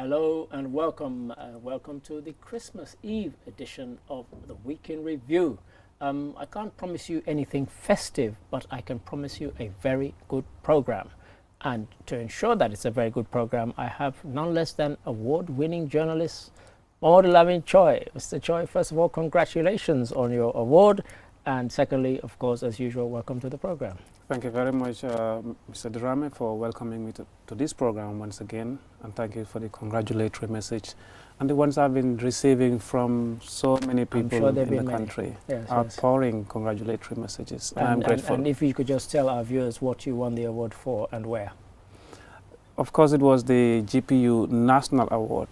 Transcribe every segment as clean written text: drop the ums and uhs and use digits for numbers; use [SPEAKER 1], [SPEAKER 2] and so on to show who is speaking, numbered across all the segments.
[SPEAKER 1] Hello and welcome. Welcome to the Christmas Eve edition of the Week in Review. I can't promise you anything festive, but I can promise you a very good program. And to ensure that it's a very good program, I have none less than award-winning journalist Mamodu Lamin Choi. Mr. Choi, first of all, congratulations on your award. And secondly, of course, as usual, welcome to the program.
[SPEAKER 2] Thank you very much, Mr. Durame, for welcoming me to this program once again. And thank you for the congratulatory message and the ones I've been receiving from so many people in the country.
[SPEAKER 1] Yes,
[SPEAKER 2] outpouring congratulatory messages. I'm grateful.
[SPEAKER 1] And if you could just tell our viewers what you won the award for and where.
[SPEAKER 2] Of course, it was the GPU National Award,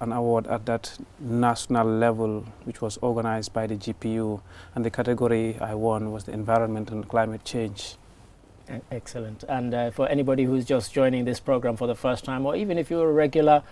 [SPEAKER 2] an award at that national level, which was organized by the GPU. And the category I won was the Environment and Climate Change.
[SPEAKER 1] Excellent. And for anybody who's just joining this program for the first time, or even if you're a regular,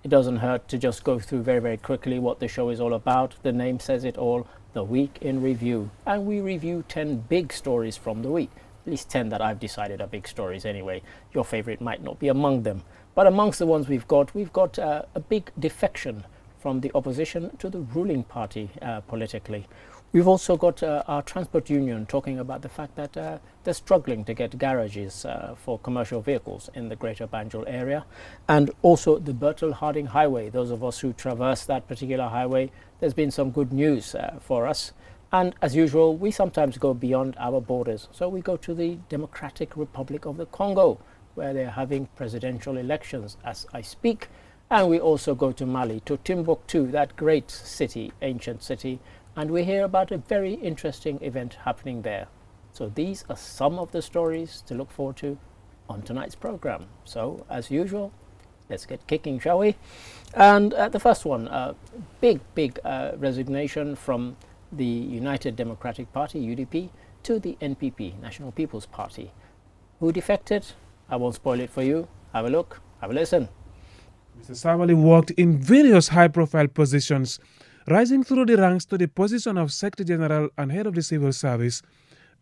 [SPEAKER 1] it doesn't hurt to just go through very, very quickly what the show is all about. The name says it all, The Week in Review. And we review 10 big stories from the week. At least 10 that I've decided are big stories anyway. Your favorite might not be among them. But amongst the ones we've got a big defection from the opposition to the ruling party politically. We've also got our transport union talking about the fact that they're struggling to get garages for commercial vehicles in the Greater Banjul area. And also the Bertel Harding Highway. Those of us who traverse that particular highway, there's been some good news for us. And as usual, we sometimes go beyond our borders. So we go to the Democratic Republic of the Congo, where they're having presidential elections as I speak. And we also go to Mali, to Timbuktu, that great city, ancient city. And we hear about a very interesting event happening there. So these are some of the stories to look forward to on tonight's program. So as usual, let's get kicking, shall we? And the first one, big resignation from the United Democratic Party, UDP, to the NPP, National People's Party. Who defected? I won't spoil it for you. Have a look, have a listen.
[SPEAKER 3] Mr. Sabally worked in various high-profile positions, rising through the ranks to the position of Secretary General and Head of the Civil Service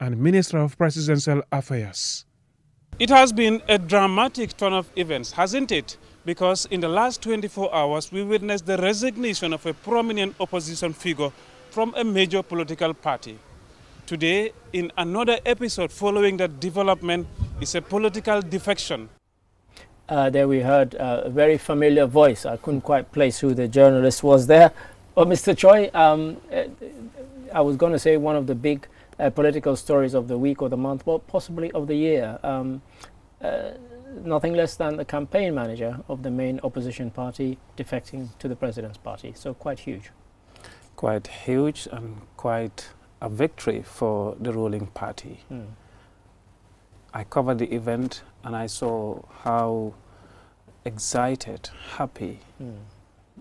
[SPEAKER 3] and Minister of Presidential Affairs.
[SPEAKER 4] It has been a dramatic turn of events, hasn't it? Because in the last 24 hours, we witnessed the resignation of a prominent opposition figure from a major political party. Today, in another episode following that development, is a political defection.
[SPEAKER 1] There we heard a very familiar voice. I couldn't quite place who the journalist was there. But Mr. Choi, I was going to say one of the big political stories of the week or the month, well, possibly of the year. Nothing less than the campaign manager of the main opposition party defecting to the president's party. So quite huge.
[SPEAKER 2] Quite huge and quite a victory for the ruling party. I covered the event and I saw how excited, happy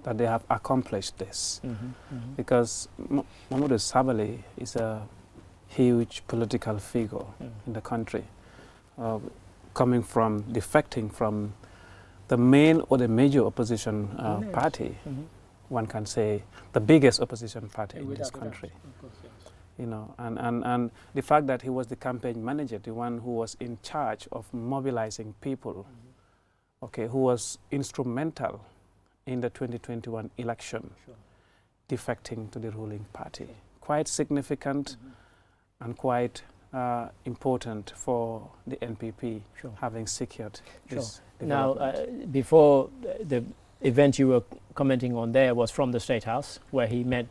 [SPEAKER 2] that they have accomplished this. Because Mamodu Sabally is a huge political figure in the country, defecting from the main or the major opposition party. One can say the biggest opposition party in this country.
[SPEAKER 1] Of course, yes.
[SPEAKER 2] You know, and the fact that he was the campaign manager, the one who was in charge of mobilizing people, okay, who was instrumental in the 2021 election, defecting to the ruling party. Quite significant and quite important for the NPP having secured this development.
[SPEAKER 1] Now, before the event you were commenting on there was from the State House, where he met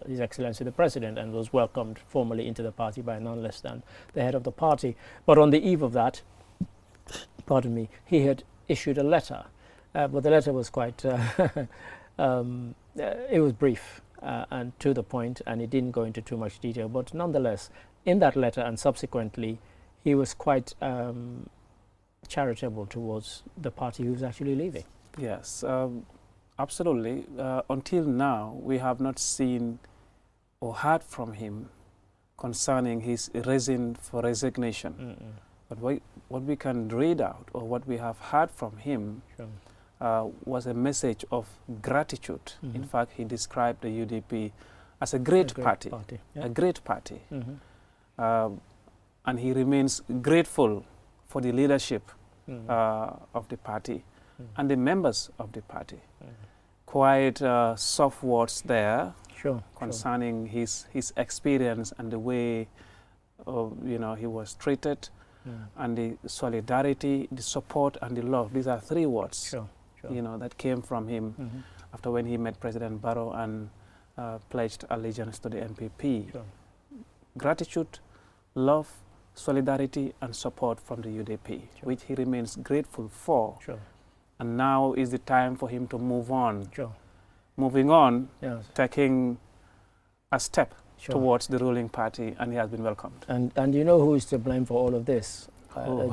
[SPEAKER 1] His Excellency the President and was welcomed formally into the party by none less than the head of the party. But on the eve of that, pardon me, he had issued a letter. But the letter was quite, it was brief and to the point, and it didn't go into too much detail. But nonetheless, in that letter and subsequently, he was quite charitable towards the party who was actually leaving.
[SPEAKER 2] Yes, absolutely. Until now, we have not seen or heard from him concerning his reason for resignation. But what we can read out or what we have heard from him was a message of gratitude. In fact, he described the UDP as a great party. A great party. And he remains grateful for the leadership of the party and the members of the party. Quite soft words there concerning his experience and the way he was treated, and the solidarity, the support, and the love. These are three words that came from him after when he met President Barrow and pledged allegiance to the NPP. Gratitude, love, solidarity, and support from the UDP, which he remains grateful for. And now is the time for him to move on. Moving on, taking a step towards the ruling party, and he has been welcomed.
[SPEAKER 1] And you know who is to blame for all of this?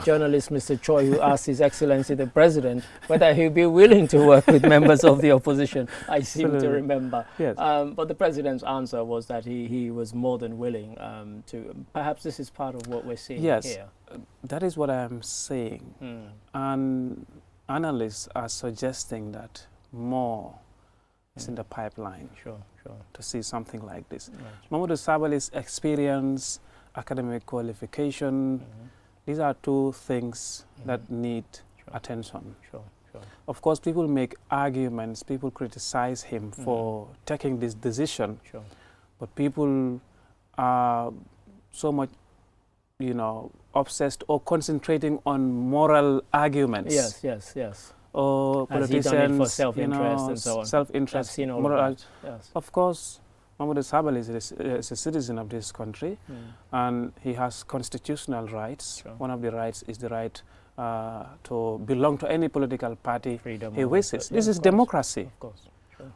[SPEAKER 1] Journalist Mr. Choi, who asked His Excellency the President whether he'd be willing to work with members of the opposition. I seem to remember.
[SPEAKER 2] Yes.
[SPEAKER 1] But the President's answer was that he was more than willing to. Perhaps this is part of what we're seeing here.
[SPEAKER 2] That is what I am saying. And analysts are suggesting that more is in the pipeline to see something like this. Mamadou Sabali's experience, academic qualification, these are two things that need attention. Of course, people make arguments, people criticize him for taking this decision, but people are so much, obsessed or concentrating on moral arguments.
[SPEAKER 1] Yes.
[SPEAKER 2] Or
[SPEAKER 1] Has he done it for
[SPEAKER 2] politicians,
[SPEAKER 1] self-interest and so on?
[SPEAKER 2] Self-interest.
[SPEAKER 1] I've seen all
[SPEAKER 2] moral
[SPEAKER 1] of that. Yes.
[SPEAKER 2] Of course, Mamadou Sabali is a citizen of this country, and he has constitutional rights. One of the rights is the right to belong to any political party he wishes. This is democracy.
[SPEAKER 1] Of course.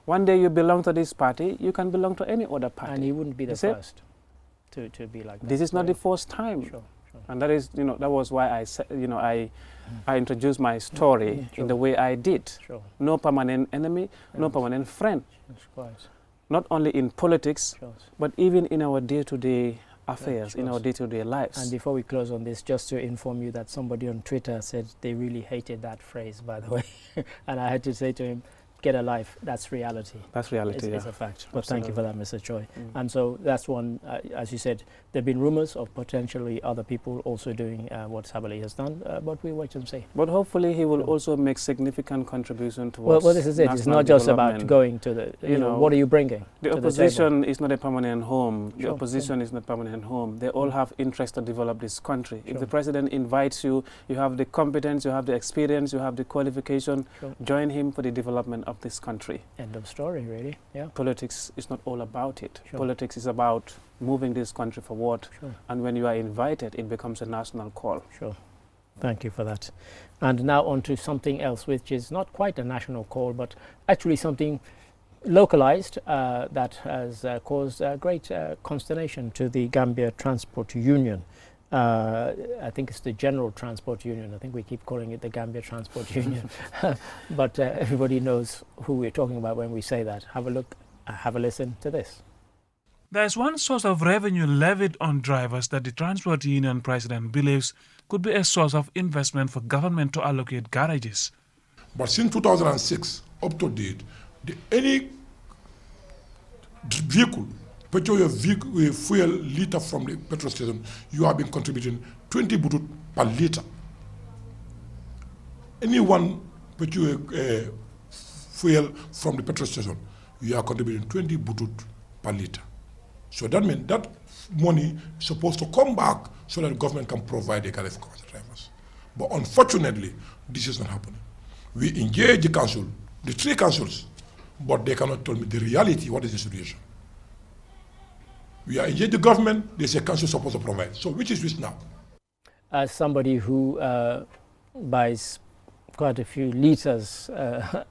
[SPEAKER 2] One day you belong to this party, you can belong to any other party.
[SPEAKER 1] And he wouldn't be the first to be like that.
[SPEAKER 2] This is not the first time. And that is, that was why I said, I introduced my story in the way I did. No permanent enemy, no permanent friend. Not only in politics, but even in our day-to-day affairs, in our day-to-day lives.
[SPEAKER 1] And before we close on this, just to inform you that somebody on Twitter said they really hated that phrase, by the way. And I had to say to him, get a life, that's reality.
[SPEAKER 2] That's reality,
[SPEAKER 1] It's a fact. But thank you for that, Mr. Choi. And so that's one, as you said, there have been rumors of potentially other people also doing what Sabali has done, but we wait and see.
[SPEAKER 2] But hopefully he will also make significant contribution towards
[SPEAKER 1] well, this is it. It's not just about going to the, what are you bringing
[SPEAKER 2] The opposition is not a permanent home. The opposition is not a permanent home. They all have interest to develop this country. If the president invites you, you have the competence, you have the experience, you have the qualification, join him for the development of this country.
[SPEAKER 1] End of story, really.
[SPEAKER 2] Politics is not all about it. Politics is about moving this country forward. And when you are invited, it becomes a national call.
[SPEAKER 1] Thank you for that. And now on to something else, which is not quite a national call, but actually something localized that has caused great consternation to the Gambia Transport Union. I think it's the General Transport Union. I think we keep calling it the Gambia Transport Union. But everybody knows who we're talking about when we say that. Have a look, have a listen to this.
[SPEAKER 3] There is one source of revenue levied on drivers that the Transport Union president believes could be a source of investment for government to allocate garages.
[SPEAKER 5] But since 2006, up to date, any vehicle, petroleum vehicle, fuel liter from the petrol station, you have been contributing 20 butut per liter. Any one petroleum fuel from the petrol station, you are contributing 20 butut per liter. So that means that money is supposed to come back so that the government can provide the garage for commercial drivers. But unfortunately, this is not happening. We engage the council, the three councils, but they cannot tell me the reality, what is the situation. We are engaged the government, they say council is supposed to provide. So which is which now? As
[SPEAKER 1] somebody who buys quite a few liters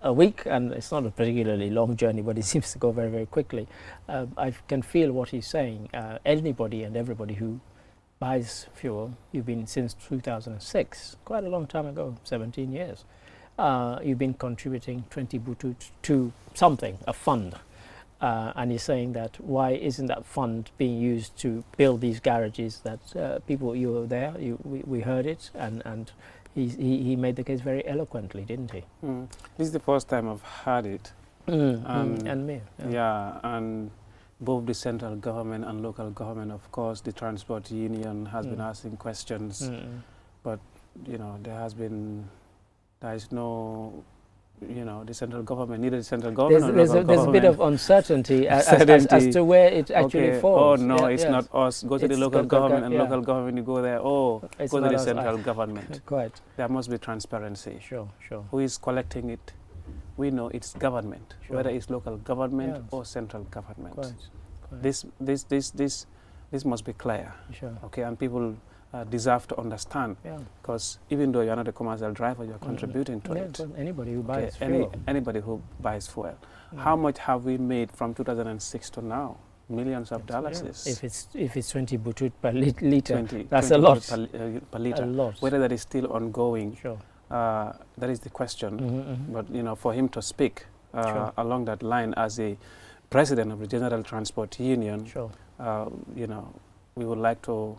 [SPEAKER 1] a week, and it's not a particularly long journey, but it seems to go very, very quickly. I can feel what he's saying. Anybody and everybody who buys fuel, you've been since 2006, quite a long time ago, 17 years. You've been contributing 20 butut to something, a fund. And he's saying that why isn't that fund being used to build these garages that people, you were there, we heard it, and he made the case very eloquently, didn't he?
[SPEAKER 2] This is the first time I've heard it.
[SPEAKER 1] And me.
[SPEAKER 2] Yeah, and both the central government and local government, of course, the transport union has been asking questions, but there has been There is no, the central government, neither the central government
[SPEAKER 1] There's
[SPEAKER 2] or local
[SPEAKER 1] a bit of
[SPEAKER 2] government.
[SPEAKER 1] uncertainty as to where it actually
[SPEAKER 2] Okay.
[SPEAKER 1] falls.
[SPEAKER 2] Oh, no,
[SPEAKER 1] Yeah,
[SPEAKER 2] it's
[SPEAKER 1] yes.
[SPEAKER 2] not us. Go to the
[SPEAKER 1] It's
[SPEAKER 2] local government, and
[SPEAKER 1] yeah.
[SPEAKER 2] local government, you go there. Oh,
[SPEAKER 1] It's
[SPEAKER 2] go to
[SPEAKER 1] not
[SPEAKER 2] the
[SPEAKER 1] us.
[SPEAKER 2] central government.
[SPEAKER 1] Quite.
[SPEAKER 2] There must be transparency.
[SPEAKER 1] Sure, sure.
[SPEAKER 2] Who is collecting it? We know it's government,
[SPEAKER 1] Sure.
[SPEAKER 2] whether it's local government
[SPEAKER 1] Yes.
[SPEAKER 2] or central government.
[SPEAKER 1] Quite.
[SPEAKER 2] This must be clear,
[SPEAKER 1] Sure.
[SPEAKER 2] okay? And people deserve to understand,
[SPEAKER 1] Yeah.
[SPEAKER 2] because even though you're not a commercial driver, you're
[SPEAKER 1] Mm.
[SPEAKER 2] contributing to
[SPEAKER 1] Yeah,
[SPEAKER 2] it.
[SPEAKER 1] but anybody who
[SPEAKER 2] Okay,
[SPEAKER 1] buys fuel.
[SPEAKER 2] anybody who buys fuel.
[SPEAKER 1] Mm.
[SPEAKER 2] How much have we made from 2006 to now? Millions of dollars.
[SPEAKER 1] Yeah. If it's 20 butut per liter,
[SPEAKER 2] 20,
[SPEAKER 1] that's
[SPEAKER 2] 20
[SPEAKER 1] a lot.
[SPEAKER 2] per liter.
[SPEAKER 1] A lot.
[SPEAKER 2] Whether that is still ongoing,
[SPEAKER 1] Sure.
[SPEAKER 2] that is the question.
[SPEAKER 1] Mhm.
[SPEAKER 2] But for him to speak
[SPEAKER 1] Sure.
[SPEAKER 2] along that line as a president of the General Transport Union,
[SPEAKER 1] Sure.
[SPEAKER 2] we would like to,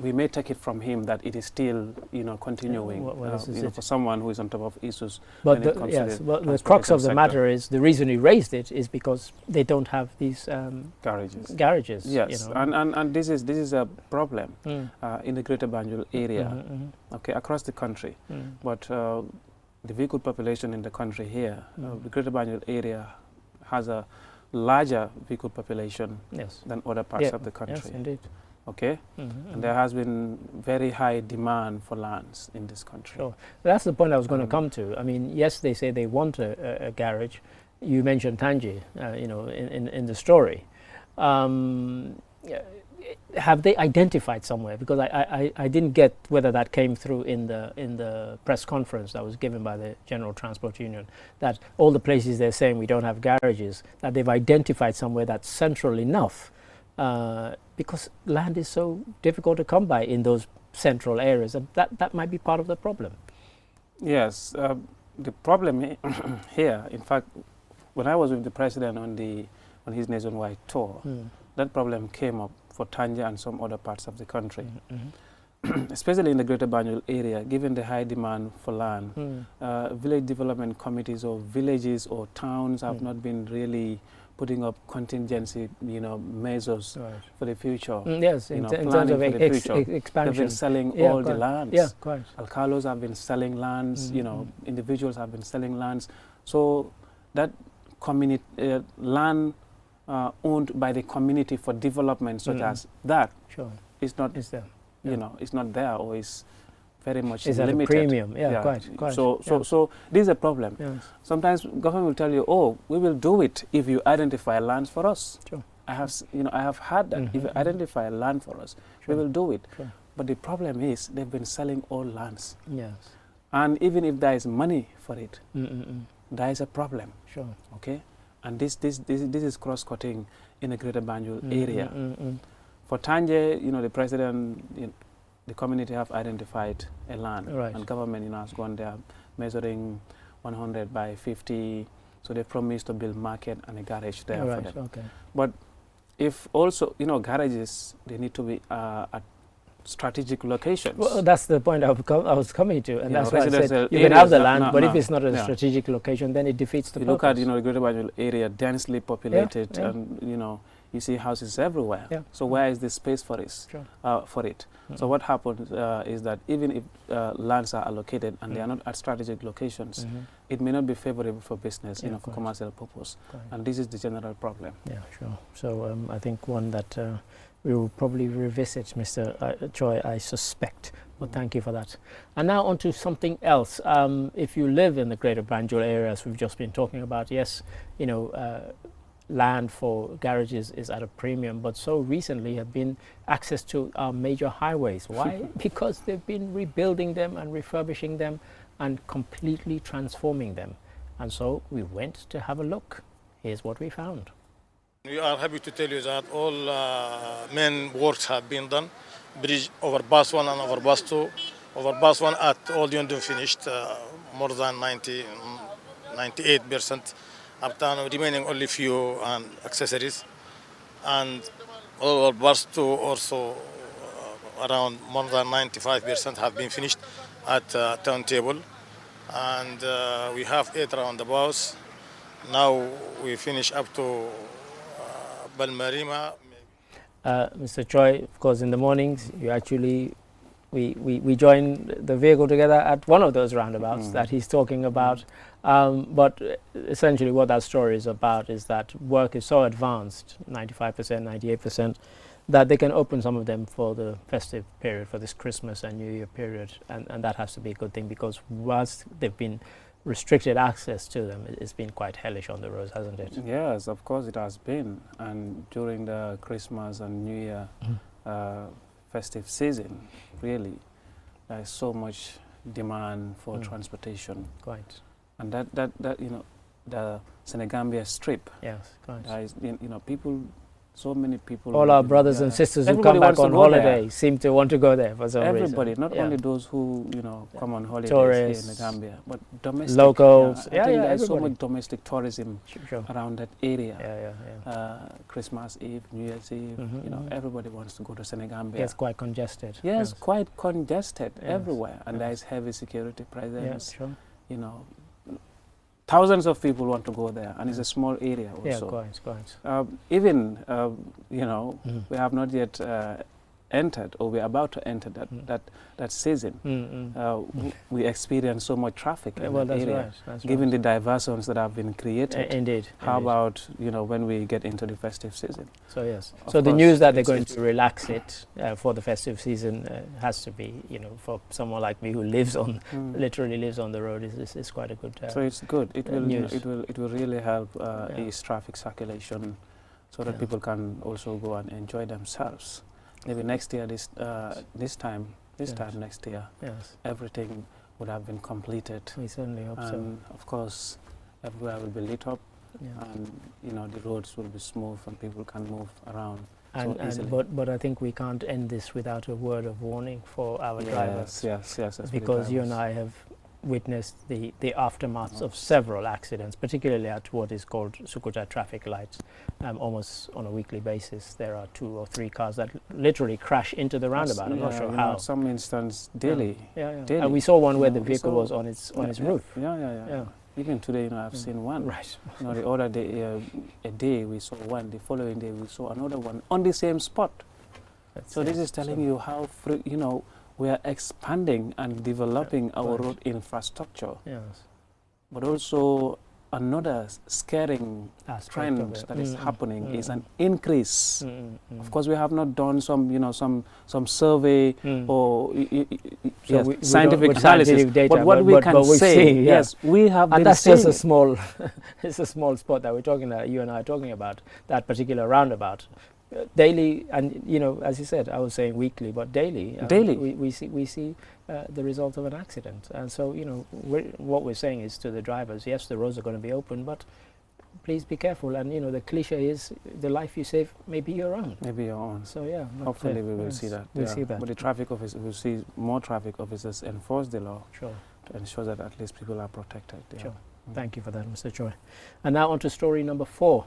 [SPEAKER 2] we may take it from him that it is still, continuing.
[SPEAKER 1] Well, this is it.
[SPEAKER 2] For someone who is on top of issues.
[SPEAKER 1] But
[SPEAKER 2] when it comes to the
[SPEAKER 1] but the crux
[SPEAKER 2] transportation
[SPEAKER 1] of the
[SPEAKER 2] sector.
[SPEAKER 1] matter is the reason he raised it is because they don't have these
[SPEAKER 2] Garages.
[SPEAKER 1] garages.
[SPEAKER 2] Yes, and this is a problem
[SPEAKER 1] Mm.
[SPEAKER 2] in the Greater Banjul area,
[SPEAKER 1] Mhm,
[SPEAKER 2] okay, across the country.
[SPEAKER 1] mhm.
[SPEAKER 2] But the vehicle population in the country here,
[SPEAKER 1] Mm.
[SPEAKER 2] the Greater Banjul area has a larger vehicle population
[SPEAKER 1] Yes.
[SPEAKER 2] than other parts
[SPEAKER 1] Yeah,
[SPEAKER 2] of the country.
[SPEAKER 1] Yes, indeed.
[SPEAKER 2] Okay,
[SPEAKER 1] Mhm,
[SPEAKER 2] and there has been very high demand for lands in this country.
[SPEAKER 1] Sure. That's the point I was going to
[SPEAKER 2] Um,
[SPEAKER 1] come to. I mean, yes, they say they want a garage. You mentioned Tangi, in the story. Have they identified somewhere? Because I didn't get whether that came through in the press conference that was given by the General Transport Union, that all the places they're saying we don't have garages, that they've identified somewhere that's central enough, because land is so difficult to come by in those central areas, and that might be part of the problem.
[SPEAKER 2] Yes, the problem here, in fact, when I was with the president on his nationwide tour, that problem came up for Tanja and some other parts of the country, especially in the Greater Banjul area. Given the high demand for land, village development committees or villages or towns have not been really putting up contingency, measures
[SPEAKER 1] Right.
[SPEAKER 2] for the future.
[SPEAKER 1] Yes, in terms
[SPEAKER 2] planning
[SPEAKER 1] of
[SPEAKER 2] for the future. They've
[SPEAKER 1] expansion.
[SPEAKER 2] been selling
[SPEAKER 1] Yeah,
[SPEAKER 2] all the
[SPEAKER 1] quite.
[SPEAKER 2] lands.
[SPEAKER 1] Yeah, quite.
[SPEAKER 2] Alcalos have been selling lands,
[SPEAKER 1] Mhm.
[SPEAKER 2] individuals have been selling lands. So that community, land owned by the community for development such as that
[SPEAKER 1] Sure.
[SPEAKER 2] is not,
[SPEAKER 1] Is there?
[SPEAKER 2] it's not there, or is very much
[SPEAKER 1] Is at a
[SPEAKER 2] limited.
[SPEAKER 1] premium? Yeah, quite.
[SPEAKER 2] So this is a problem.
[SPEAKER 1] Yes.
[SPEAKER 2] Sometimes government will tell you, oh, we will do it if you identify lands for us.
[SPEAKER 1] Sure.
[SPEAKER 2] I have heard that. If you
[SPEAKER 1] Mhm.
[SPEAKER 2] identify land for us,
[SPEAKER 1] Sure.
[SPEAKER 2] we will do it.
[SPEAKER 1] Sure.
[SPEAKER 2] But the problem is they've been selling all lands.
[SPEAKER 1] Yes.
[SPEAKER 2] And even if there is money for it,
[SPEAKER 1] Mm-mm-mm.
[SPEAKER 2] there is a problem,
[SPEAKER 1] Sure.
[SPEAKER 2] okay? And this is cross-cutting in the Greater Banjul area.
[SPEAKER 1] Mm-mm-mm.
[SPEAKER 2] For Tanje, the president, the community have identified a land,
[SPEAKER 1] Right.
[SPEAKER 2] and government, has gone there measuring 100 by 50. So they promised to build market and a garage there for
[SPEAKER 1] Right.
[SPEAKER 2] them.
[SPEAKER 1] Okay.
[SPEAKER 2] But if also, garages, they need to be at strategic locations.
[SPEAKER 1] Well, that's the point I was coming to, and
[SPEAKER 2] You know,
[SPEAKER 1] that's why I said
[SPEAKER 2] residential
[SPEAKER 1] you can have the
[SPEAKER 2] areas,
[SPEAKER 1] land, but if
[SPEAKER 2] no.
[SPEAKER 1] it's not a
[SPEAKER 2] Yeah.
[SPEAKER 1] strategic location, then it defeats the
[SPEAKER 2] You
[SPEAKER 1] purpose.
[SPEAKER 2] look at, the Greater Banjul area, densely populated,
[SPEAKER 1] yeah.
[SPEAKER 2] and, you see houses everywhere.
[SPEAKER 1] Yeah.
[SPEAKER 2] So where is the space for it?
[SPEAKER 1] Sure.
[SPEAKER 2] For it. So what happens is that even if lands are allocated and they are not at strategic locations,
[SPEAKER 1] Mhm.
[SPEAKER 2] it may not be favorable for business,
[SPEAKER 1] Yeah,
[SPEAKER 2] for
[SPEAKER 1] quite.
[SPEAKER 2] commercial purpose.
[SPEAKER 1] Quite.
[SPEAKER 2] And this is the general problem.
[SPEAKER 1] Yeah, sure. So I think one that we will probably revisit, Mr. Choi, I suspect. But thank you for that. And now on to something else. If you live in the Greater Banjul area, as we've just been talking about, yes, land for garages is at a premium, but so recently have been access to our major highways. Why? Because they've been rebuilding them and refurbishing them and completely transforming them. And so we went to have a look. Here's what we found.
[SPEAKER 6] We are happy to tell you that all main works have been done. Bridge overpass 1 and overpass 2. Overpass 1 at all Yundum finished, more than 98%. Uptown remaining only few and accessories. And overpass 2 also around more than 95% have been finished at turntable. And we have 8 roundabouts. Now we finish up to Balmarima.
[SPEAKER 1] Mr. Choi, of course, in the mornings, you actually we joined the vehicle together at one of those roundabouts that he's talking about. But essentially what that story is about is that work is so advanced, 95%, 98%, that they can open some of them for the festive period, for this Christmas and New Year period. And that has to be a good thing, because whilst they've been restricted access to them, it's been quite hellish on the roads, hasn't it?
[SPEAKER 2] Yes, of course it has been. And during the Christmas and New Year festive season, really, there is so much demand for transportation.
[SPEAKER 1] Quite.
[SPEAKER 2] And that you know, the Senegambia Strip,
[SPEAKER 1] Yes, quite.
[SPEAKER 2] there is, you know, people, so many people.
[SPEAKER 1] All our brothers and sisters who
[SPEAKER 2] Everybody
[SPEAKER 1] come back
[SPEAKER 2] wants to
[SPEAKER 1] on
[SPEAKER 2] go
[SPEAKER 1] holiday
[SPEAKER 2] there.
[SPEAKER 1] seem to want to go there for some
[SPEAKER 2] Everybody,
[SPEAKER 1] reason.
[SPEAKER 2] not
[SPEAKER 1] Yeah.
[SPEAKER 2] only those who, you know, come on holidays
[SPEAKER 1] Tourists,
[SPEAKER 2] here in the Gambia, but domestic.
[SPEAKER 1] locals.
[SPEAKER 2] I think there's so
[SPEAKER 1] everybody.
[SPEAKER 2] much domestic tourism
[SPEAKER 1] Sure.
[SPEAKER 2] around that area.
[SPEAKER 1] Yeah.
[SPEAKER 2] Christmas Eve, New Year's Eve, you know, everybody wants to go to Senegambia.
[SPEAKER 1] It's quite congested.
[SPEAKER 2] Yes, quite congested
[SPEAKER 1] Yes.
[SPEAKER 2] everywhere, and
[SPEAKER 1] Yes.
[SPEAKER 2] there is heavy security presence.
[SPEAKER 1] Yes, sure.
[SPEAKER 2] You know, thousands of people want to go there, and it's a small area also.
[SPEAKER 1] Yeah, quite.
[SPEAKER 2] Even, you know,
[SPEAKER 1] Mm.
[SPEAKER 2] we have not yet entered, or we're about to enter that season. We experience so much traffic in
[SPEAKER 1] Well,
[SPEAKER 2] that
[SPEAKER 1] that's
[SPEAKER 2] area.
[SPEAKER 1] right. That's
[SPEAKER 2] Given
[SPEAKER 1] right.
[SPEAKER 2] the diversions that have been created,
[SPEAKER 1] Indeed.
[SPEAKER 2] how
[SPEAKER 1] indeed.
[SPEAKER 2] about, you know, when we get into the festive season?
[SPEAKER 1] So yes.
[SPEAKER 2] Of
[SPEAKER 1] So the
[SPEAKER 2] course,
[SPEAKER 1] news that they're
[SPEAKER 2] it's-
[SPEAKER 1] going
[SPEAKER 2] it's-
[SPEAKER 1] to relax it for the festive season has to be, you know, for someone like me who lives on, literally lives on the road, is quite a good.
[SPEAKER 2] So it's good. It will, you know,
[SPEAKER 1] news.
[SPEAKER 2] it will really help
[SPEAKER 1] Yeah.
[SPEAKER 2] ease traffic circulation, so that
[SPEAKER 1] Yeah.
[SPEAKER 2] people can also go and enjoy themselves. Maybe next year, this time
[SPEAKER 1] Yes.
[SPEAKER 2] next year,
[SPEAKER 1] Yes,
[SPEAKER 2] everything would have been completed,
[SPEAKER 1] we certainly hope so.
[SPEAKER 2] and of course, everywhere will be lit up,
[SPEAKER 1] Yeah.
[SPEAKER 2] and you know, the roads will be smooth, and people can move around
[SPEAKER 1] And,
[SPEAKER 2] so easily.
[SPEAKER 1] but I think we can't end this without a word of warning for our drivers,
[SPEAKER 2] Yes, for the
[SPEAKER 1] because you and
[SPEAKER 2] drivers.
[SPEAKER 1] I have witnessed the aftermaths of several accidents, particularly at what is called Sukuta traffic lights. Almost on a weekly basis, there are 2 or 3 cars that literally crash into the roundabout. I'm not
[SPEAKER 2] Yeah,
[SPEAKER 1] sure
[SPEAKER 2] you know,
[SPEAKER 1] how.
[SPEAKER 2] some instance daily.
[SPEAKER 1] Yeah.
[SPEAKER 2] daily,
[SPEAKER 1] And we saw one
[SPEAKER 2] you
[SPEAKER 1] where
[SPEAKER 2] know,
[SPEAKER 1] the
[SPEAKER 2] we
[SPEAKER 1] vehicle
[SPEAKER 2] saw-
[SPEAKER 1] was on its
[SPEAKER 2] Yeah,
[SPEAKER 1] roof.
[SPEAKER 2] Yeah. Even today, you know, I've seen one.
[SPEAKER 1] Right.
[SPEAKER 2] You know, the other day, a day we saw one. The following day we saw another one on the same spot. So this is telling you how, you know, we are expanding and developing our
[SPEAKER 1] right.
[SPEAKER 2] road infrastructure,
[SPEAKER 1] Yes.
[SPEAKER 2] but also another scaring
[SPEAKER 1] Aspect
[SPEAKER 2] trend
[SPEAKER 1] of it.
[SPEAKER 2] that is happening is
[SPEAKER 1] mm.
[SPEAKER 2] an increase.
[SPEAKER 1] Mm.
[SPEAKER 2] Of course, we have not done some, you know, some survey
[SPEAKER 1] Mm.
[SPEAKER 2] or
[SPEAKER 1] So
[SPEAKER 2] yes,
[SPEAKER 1] we don't-
[SPEAKER 2] scientific
[SPEAKER 1] with
[SPEAKER 2] analysis.
[SPEAKER 1] scientific data,
[SPEAKER 2] but what we
[SPEAKER 1] but
[SPEAKER 2] can
[SPEAKER 1] we've
[SPEAKER 2] say,
[SPEAKER 1] seen, yeah.
[SPEAKER 2] yes, we have
[SPEAKER 1] And
[SPEAKER 2] been
[SPEAKER 1] that's
[SPEAKER 2] seeing
[SPEAKER 1] just a
[SPEAKER 2] it.
[SPEAKER 1] small, it's a small spot that we're talking about. You and I are talking about that particular roundabout. Daily, and you know, as you said, I was saying weekly, but daily.
[SPEAKER 2] Daily.
[SPEAKER 1] we see the result of an accident, and so you know, what we're saying is to the drivers: yes, the roads are going to be open, but please be careful. And you know, the cliche is, the life you save may be your own.
[SPEAKER 2] Maybe your own.
[SPEAKER 1] So yeah, but,
[SPEAKER 2] Hopefully we will
[SPEAKER 1] yes,
[SPEAKER 2] see that.
[SPEAKER 1] We'll
[SPEAKER 2] yeah.
[SPEAKER 1] see that.
[SPEAKER 2] But the traffic office, we'll see more traffic officers enforce the law
[SPEAKER 1] Sure.
[SPEAKER 2] to ensure that at least people are protected. Yeah.
[SPEAKER 1] Sure. Thank you for that, Mr. Choi. And now on to story number 4.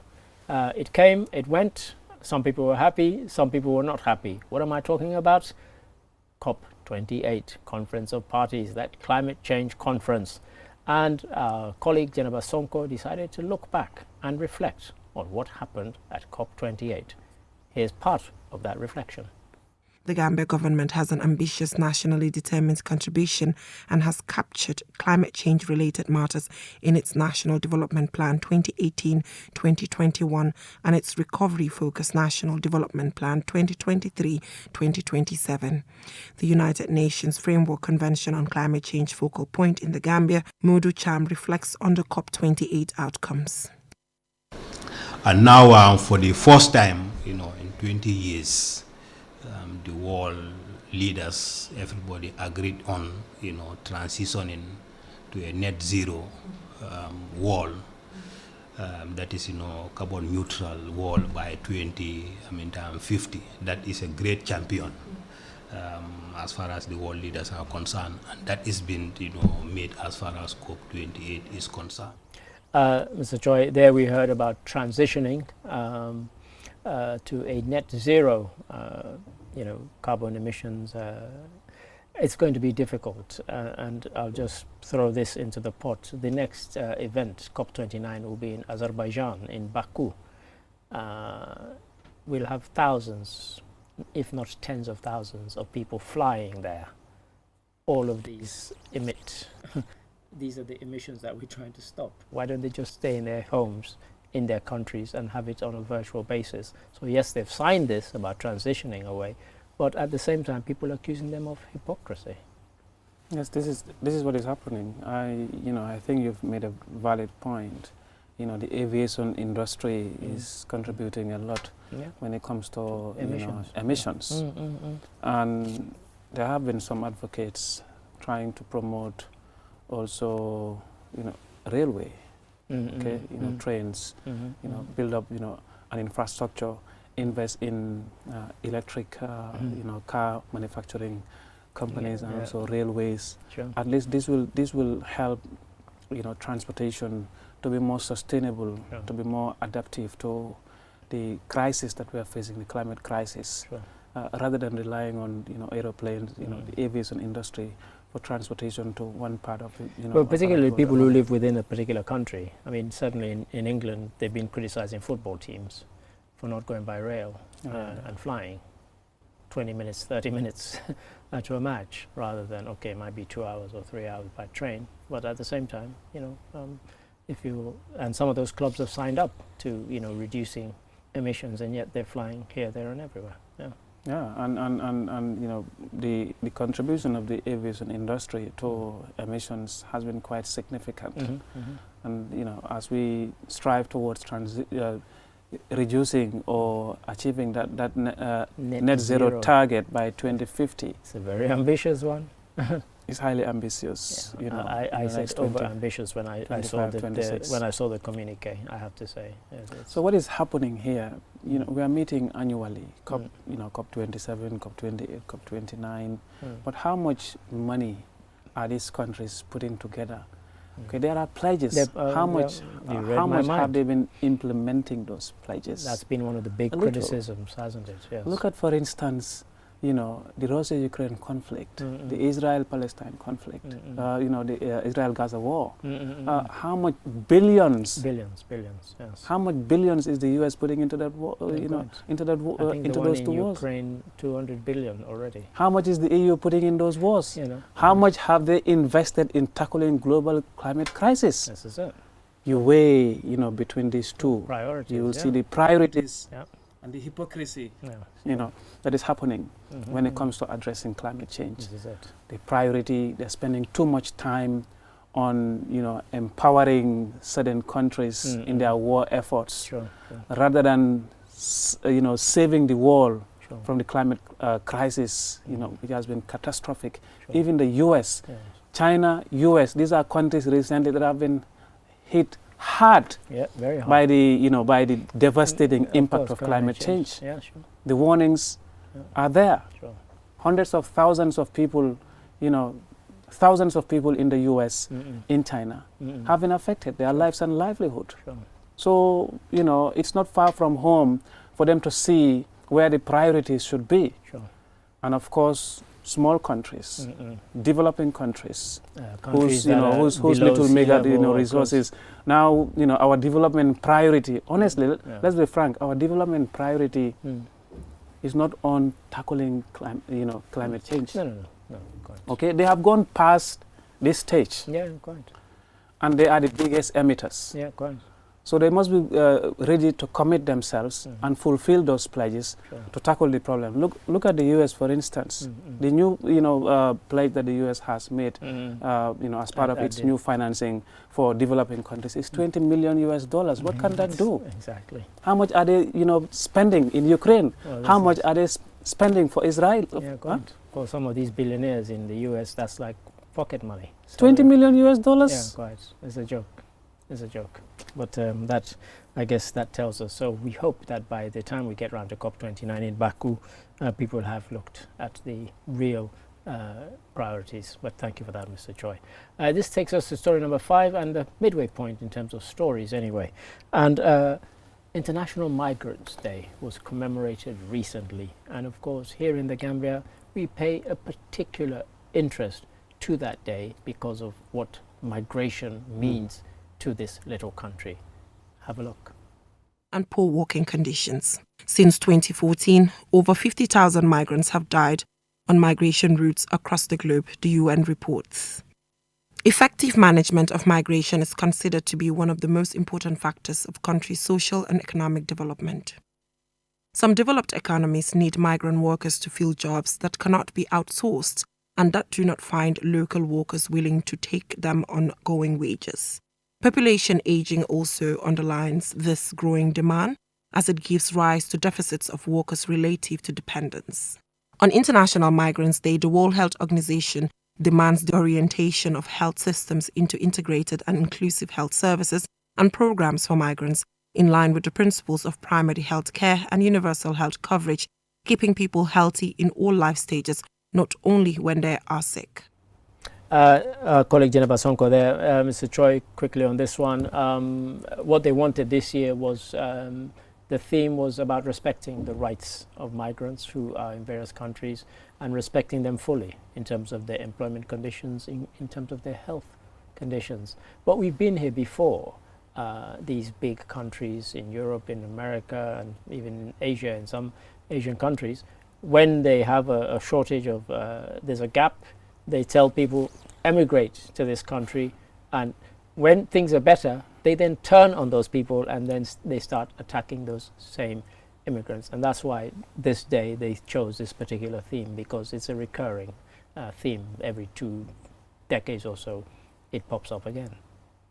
[SPEAKER 1] It came, it went. Some people were happy, some people were not happy. What am I talking about? COP28, Conference of Parties, that climate change conference. And our colleague Jennifer Sonko decided to look back and reflect on what happened at COP28. Here's part of that reflection.
[SPEAKER 7] The Gambia government has an ambitious nationally determined contribution and has captured climate change related matters in its National Development Plan 2018-2021 and its Recovery Focused National Development Plan 2023-2027. The United Nations Framework Convention on Climate Change focal point in the Gambia, Modu Cham reflects on the COP28 outcomes.
[SPEAKER 8] And now for the first time, you know, in 20 years, the world leaders, everybody agreed on, you know, transitioning to a net zero world, that is, you know, carbon neutral world by 2050. That is a great champion as far as the world leaders are concerned, and that is been, you know, made as far as COP28 is concerned.
[SPEAKER 1] Mr. Choi, there we heard about transitioning to a net zero, carbon emissions. It's going to be difficult, and I'll just throw this into the pot. The next event, COP29, will be in Azerbaijan, in Baku. We'll have thousands if not tens of thousands of people flying there. All of these emit. These are the emissions that we're trying to stop. Why don't they just stay in their homes, in their countries, and have it on a virtual basis? So yes, they've signed this about transitioning away, but at the same time, people are accusing them of hypocrisy.
[SPEAKER 2] Yes, this is what is happening. I think you've made a valid point. The aviation industry is contributing a lot when it comes to emissions. And there have been some advocates trying to promote also, railway, trains, build up, an infrastructure, invest in electric, car manufacturing companies and also railways.
[SPEAKER 1] Sure.
[SPEAKER 2] At least this will help, transportation to be more sustainable, to be more adaptive to the crisis that we are facing, the climate crisis, rather than relying on aeroplanes, the aviation industry for transportation to one part of it.
[SPEAKER 1] Well, particularly people who live within a particular country. I mean, certainly in England, they've been criticizing football teams for not going by rail and flying 20 minutes, 30 minutes to a match, rather than, okay, it might be 2 hours or 3 hours by train. But at the same time, and some of those clubs have signed up to, reducing emissions, and yet they're flying here, there, and everywhere.
[SPEAKER 2] Yeah, and the contribution of the aviation industry to emissions has been quite significant. And as we strive towards reducing or achieving that net zero target by 2050,
[SPEAKER 1] it's a very ambitious one.
[SPEAKER 2] It's highly ambitious.
[SPEAKER 1] I said over ambitious when I saw the communique, I have to say.
[SPEAKER 2] So what is happening here? We are meeting annually, COP27, COP28, COP29. But how much money are these countries putting together? Okay, there are pledges. How much have they been implementing those pledges?
[SPEAKER 1] That's been one of the big criticisms, hasn't it? Yes.
[SPEAKER 2] Look at, for instance, the Russia-Ukraine conflict, the Israel-Palestine conflict, the Israel-Gaza war. How much billions?
[SPEAKER 1] Billions, yes.
[SPEAKER 2] How much billions is the U.S. putting into that war? Into those two wars?
[SPEAKER 1] Ukraine, 200 billion already.
[SPEAKER 2] How much is the EU putting in those wars? How much have they invested in tackling global climate crisis?
[SPEAKER 1] This is it.
[SPEAKER 2] You weigh, between these two
[SPEAKER 1] priorities.
[SPEAKER 2] You will see the priorities. And the hypocrisy, that is happening when it comes to addressing climate change.
[SPEAKER 1] This is it.
[SPEAKER 2] The priority, they're spending too much time on, empowering certain countries in their war efforts, rather than, saving the world from the climate crisis, which has been catastrophic. Even the U.S., China, U.S., these are countries recently that have been hit hard,
[SPEAKER 1] very hard
[SPEAKER 2] by the devastating impact of climate change. The warnings are there. Hundreds of thousands of people, thousands of people in the U.S., in China, have been affected, their lives and livelihood. So, it's not far from home for them to see where the priorities should be. And of course, small countries, developing countries, whose little mega resources. Now, our development priority, honestly, let's be frank, our development priority is not on tackling climate change.
[SPEAKER 1] No,
[SPEAKER 2] okay, they have gone past this stage.
[SPEAKER 1] Yeah, quite.
[SPEAKER 2] And they are the biggest emitters.
[SPEAKER 1] Yeah, quite.
[SPEAKER 2] So they must be ready to commit themselves and fulfill those pledges to tackle the problem. Look at the U.S., for instance. The new pledge that the U.S. has made as part of its new financing for developing countries is $20 million US. What can that do?
[SPEAKER 1] Exactly.
[SPEAKER 2] How much are they spending in Ukraine? How much are they spending for Israel?
[SPEAKER 1] Yeah, quite. For some of these billionaires in the U.S., that's like pocket money. So
[SPEAKER 2] $20 million US?
[SPEAKER 1] Yeah, quite. It's a joke. It's a joke. But I guess that tells us. So we hope that by the time we get around to COP29 in Baku, people have looked at the real priorities. But thank you for that, Mr. Choi. This takes us to story number 5 and the midway point in terms of stories anyway. And International Migrants Day was commemorated recently. And of course, here in the Gambia, we pay a particular interest to that day because of what migration means to this little country. Have a look.
[SPEAKER 7] and poor working conditions. Since 2014, over 50,000 migrants have died on migration routes across the globe, the UN reports. Effective management of migration is considered to be one of the most important factors of countries' social and economic development. Some developed economies need migrant workers to fill jobs that cannot be outsourced and that do not find local workers willing to take them on going wages. Population aging also underlines this growing demand, as it gives rise to deficits of workers relative to dependence. On International Migrants' Day, the World Health Organization demands the orientation of health systems into integrated and inclusive health services and programs for migrants in line with the principles of primary health care and universal health coverage, keeping people healthy in all life stages, not only when they are sick.
[SPEAKER 1] Colleague Jennifer Sonko there, Mr. Choi, quickly on this one. What they wanted this year was the theme was about respecting the rights of migrants who are in various countries and respecting them fully in terms of their employment conditions, in terms of their health conditions. But we've been here before. These big countries in Europe, in America, and even in Asia, in some Asian countries, when they have a shortage of, there's a gap, they tell people, emigrate to this country, and when things are better, they then turn on those people and then they start attacking those same immigrants. And that's why this day they chose this particular theme, because it's a recurring theme. Every 2 decades or so, it pops up again.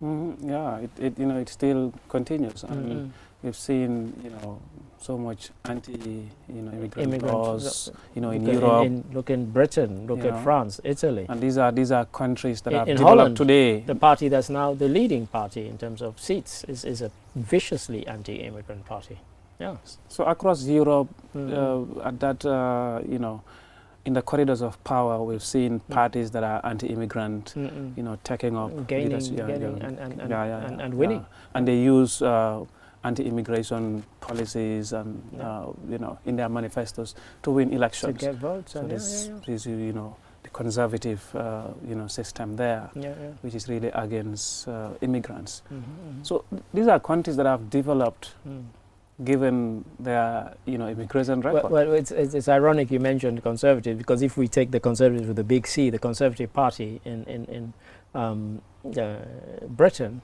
[SPEAKER 2] Yeah, it still continues. I mean, we've seen so much anti-immigrant laws in Europe.
[SPEAKER 1] Look in Britain, look at France, Italy.
[SPEAKER 2] And these are countries that have
[SPEAKER 1] in
[SPEAKER 2] developed
[SPEAKER 1] Holland,
[SPEAKER 2] today.
[SPEAKER 1] The party that's now the leading party in terms of seats is a viciously anti-immigrant party. Yeah.
[SPEAKER 2] So across Europe, at that in the corridors of power, we've seen parties that are anti-immigrant, taking up,
[SPEAKER 1] gaining and winning.
[SPEAKER 2] Yeah. And they use anti-immigration policies and in their manifestos to win elections.
[SPEAKER 1] To get votes.
[SPEAKER 2] So there's the conservative system there, which is really against immigrants. So these are countries that have developed. Given their immigration record.
[SPEAKER 1] Well, it's ironic you mentioned conservative, because if we take the conservatives with the big C, the Conservative Party in Britain,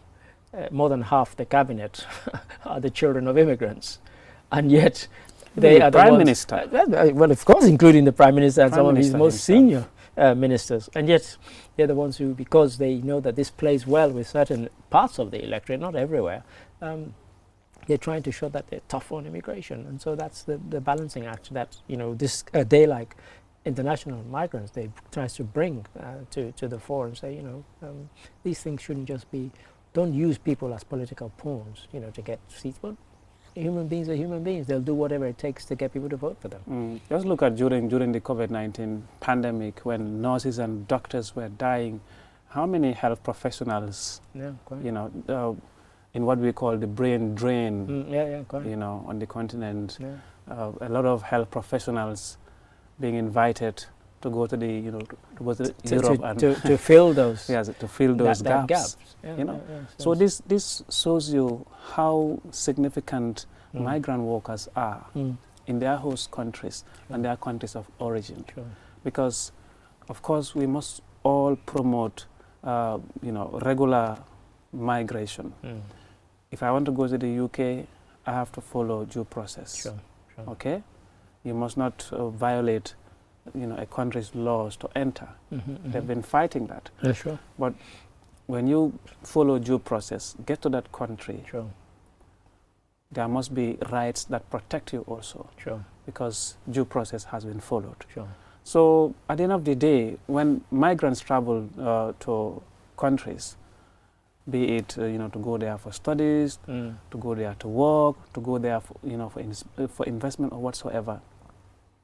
[SPEAKER 1] more than half the cabinet are the children of immigrants, and yet they are the
[SPEAKER 2] Prime
[SPEAKER 1] ones,
[SPEAKER 2] Minister.
[SPEAKER 1] Well, of course, including the Prime Minister and some of his most
[SPEAKER 2] himself.
[SPEAKER 1] senior ministers, and yet they're the ones who, because they know that this plays well with certain parts of the electorate, not everywhere. They're trying to show that they're tough on immigration, and so that's the balancing act that this day like International Migrants Day tries to bring to the fore and say these things shouldn't just be, don't use people as political pawns to get seats. But human beings are human beings. They'll do whatever it takes to get people to vote for them.
[SPEAKER 2] Just look at during the COVID-19 pandemic, when nurses and doctors were dying, how many health professionals in what we call the brain drain, on the continent. A lot of health professionals being invited to go to the, Europe and
[SPEAKER 1] to fill those,
[SPEAKER 2] to fill those gaps. So this shows you how significant migrant workers are in their host countries and their countries of origin, because, of course, we must all promote, regular migration. If I want to go to the UK, I have to follow due process. Okay, you must not violate, a country's laws to enter. They've been fighting that. But when you follow due process, get to that country, there must be rights that protect you also, because due process has been followed. So at the end of the day, when migrants travel to countries, be it to go there for studies, to go there to work, to go there for investment or whatsoever,